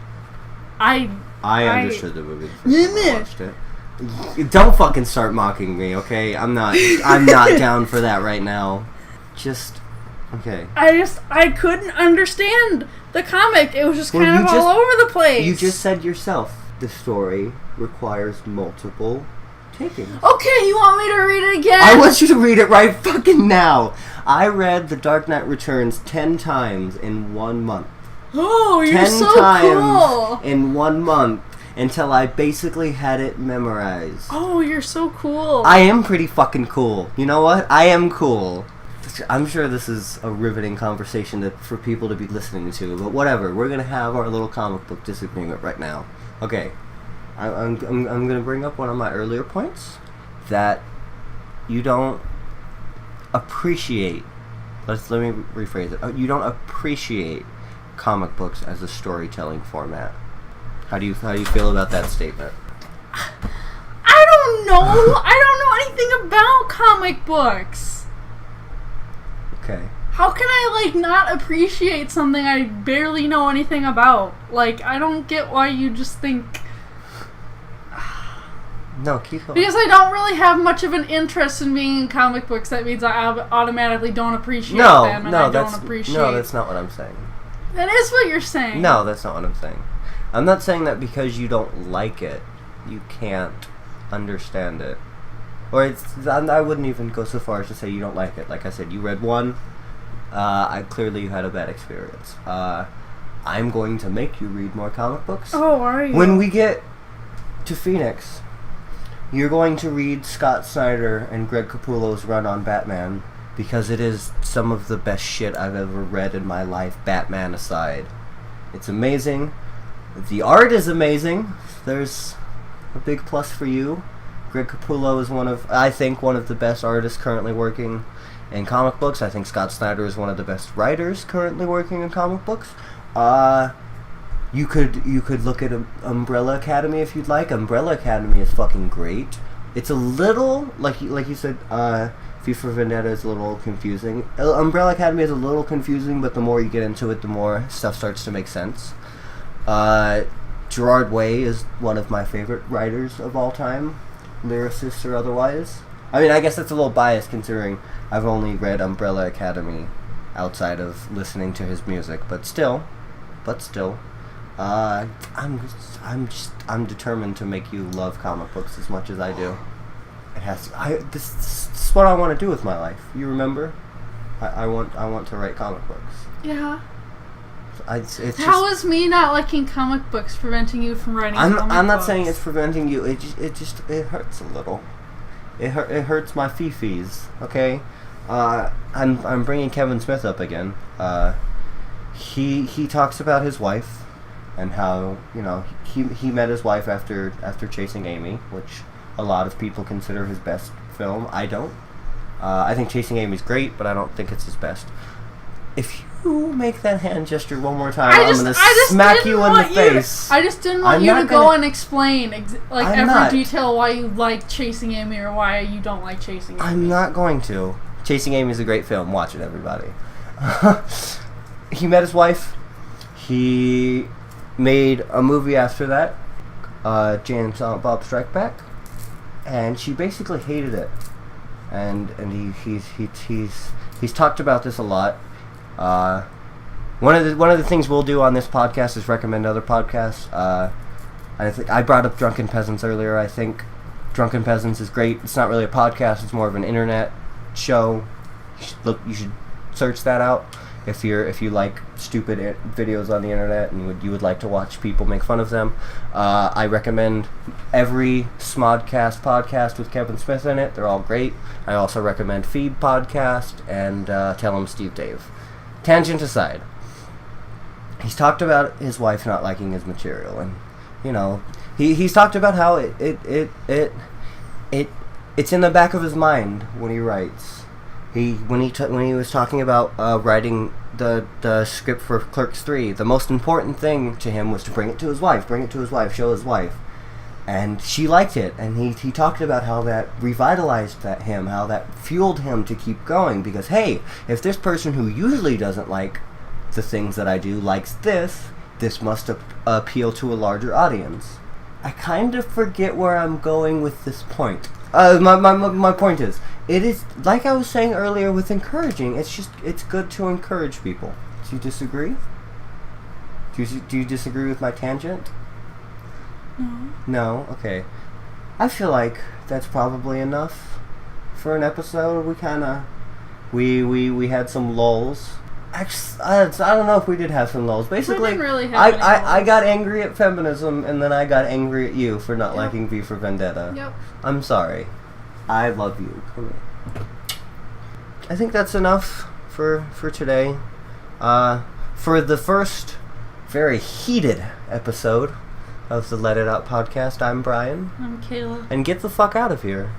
Speaker 2: I
Speaker 1: understood the movie the first time I watched it. Don't fucking start mocking me, okay? I'm not down for that right now. Just okay.
Speaker 2: I couldn't understand the comic. It was just all over the place.
Speaker 1: You just said yourself the story requires multiple takings.
Speaker 2: Okay, you want me to read it again?
Speaker 1: I want you to read it right fucking now. I read The Dark Knight Returns 10 times in 1 month.
Speaker 2: Oh, you're
Speaker 1: 10
Speaker 2: so
Speaker 1: times
Speaker 2: cool.
Speaker 1: in 1 month. Until I basically had it memorized.
Speaker 2: Oh, you're so cool.
Speaker 1: I am pretty fucking cool. You know what? I am cool. I'm sure this is a riveting conversation for people to be listening to, but whatever. We're going to have our little comic book disagreement right now. Okay. I'm going to bring up one of my earlier points. That you don't appreciate... Let me rephrase it. You don't appreciate comic books as a storytelling format. How do you feel about that statement?
Speaker 2: I don't don't know. I don't know anything about comic books.
Speaker 1: Okay.
Speaker 2: How can I, like, not appreciate something I barely know anything about? Like, I don't get why you just think...
Speaker 1: No, keep going.
Speaker 2: Because I don't really have much of an interest in being in comic books. That means I automatically don't appreciate them, and I don't appreciate...
Speaker 1: No, that's not what I'm saying.
Speaker 2: That is what you're saying.
Speaker 1: No, that's not what I'm saying. I'm not saying that because you don't like it, you can't understand it. Or I wouldn't even go so far as to say you don't like it. Like I said, you read one... clearly you had a bad experience. I'm going to make you read more comic books.
Speaker 2: Oh, are you?
Speaker 1: When we get to Phoenix, you're going to read Scott Snyder and Greg Capullo's run on Batman, because it is some of the best shit I've ever read in my life, Batman aside. It's amazing. The art is amazing. There's a big plus for you. Greg Capullo is I think one of the best artists currently working in comic books. I think Scott Snyder is one of the best writers currently working in comic books. You could look at Umbrella Academy if you'd like. Umbrella Academy is fucking great. It's a little, like you said, V for Vendetta is a little confusing. Umbrella Academy is a little confusing, but the more you get into it, the more stuff starts to make sense. Gerard Way is one of my favorite writers of all time, lyricists or otherwise. I mean, I guess that's a little biased considering I've only read Umbrella Academy outside of listening to his music, but still, I'm determined to make you love comic books as much as I do. This is what I want to do with my life. You remember? I want to write comic books.
Speaker 2: Yeah.
Speaker 1: How
Speaker 2: is me not liking comic books preventing you from writing comic books?
Speaker 1: I'm not saying it's preventing you. It hurts a little. It hurts my fifis. Okay. I'm bringing Kevin Smith up again. He talks about his wife and how he met his wife after Chasing Amy, which a lot of people consider his best film. I don't. I think Chasing Amy's great, but I don't think it's his best. If you make that hand gesture one more time, I'm going to smack you in the face.
Speaker 2: I just didn't want you to go and explain every detail why you like Chasing Amy or why you don't like Chasing Amy.
Speaker 1: I'm not going to. Chasing Amy is a great film. Watch it, everybody. He met his wife. He made a movie after that, Jane and Silent Bob Strike Back, and she basically hated it. And he's talked about this a lot. One of the things we'll do on this podcast is recommend other podcasts. I brought up Drunken Peasants earlier. I think Drunken Peasants is great. It's not really a podcast. It's more of an internet show. You should search that out if you like stupid videos on the internet and you would like to watch people make fun of them. I recommend every Smodcast podcast with Kevin Smith in it. They're all great. I also recommend Feed Podcast and Tell 'em Steve Dave. Tangent aside, he's talked about his wife not liking his material, and he's talked about how it's in the back of his mind when he writes. When he was talking about writing the script for Clerks 3, the most important thing to him was to bring it to his wife, show his wife. And she liked it, and he talked about how that revitalized him, how that fueled him to keep going, because, hey, if this person who usually doesn't like the things that I do likes this must appeal to a larger audience. I kind of forget where I'm going with this point. My point is, it is, like I was saying earlier with encouraging, it's good to encourage people. Do you disagree? Do you disagree with my tangent? No? Okay. I feel like that's probably enough for an episode. We had some lulls. Actually, I don't know if we did have some lulls. Basically,
Speaker 2: we didn't really have any lulls.
Speaker 1: I got angry at feminism, and then I got angry at you for not liking V for Vendetta.
Speaker 2: Yep.
Speaker 1: I'm sorry. I love you. Come here. I think that's enough for today. For the first very heated episode of the Let It Out podcast, I'm Brian.
Speaker 2: I'm Kayla.
Speaker 1: And get the fuck out of here.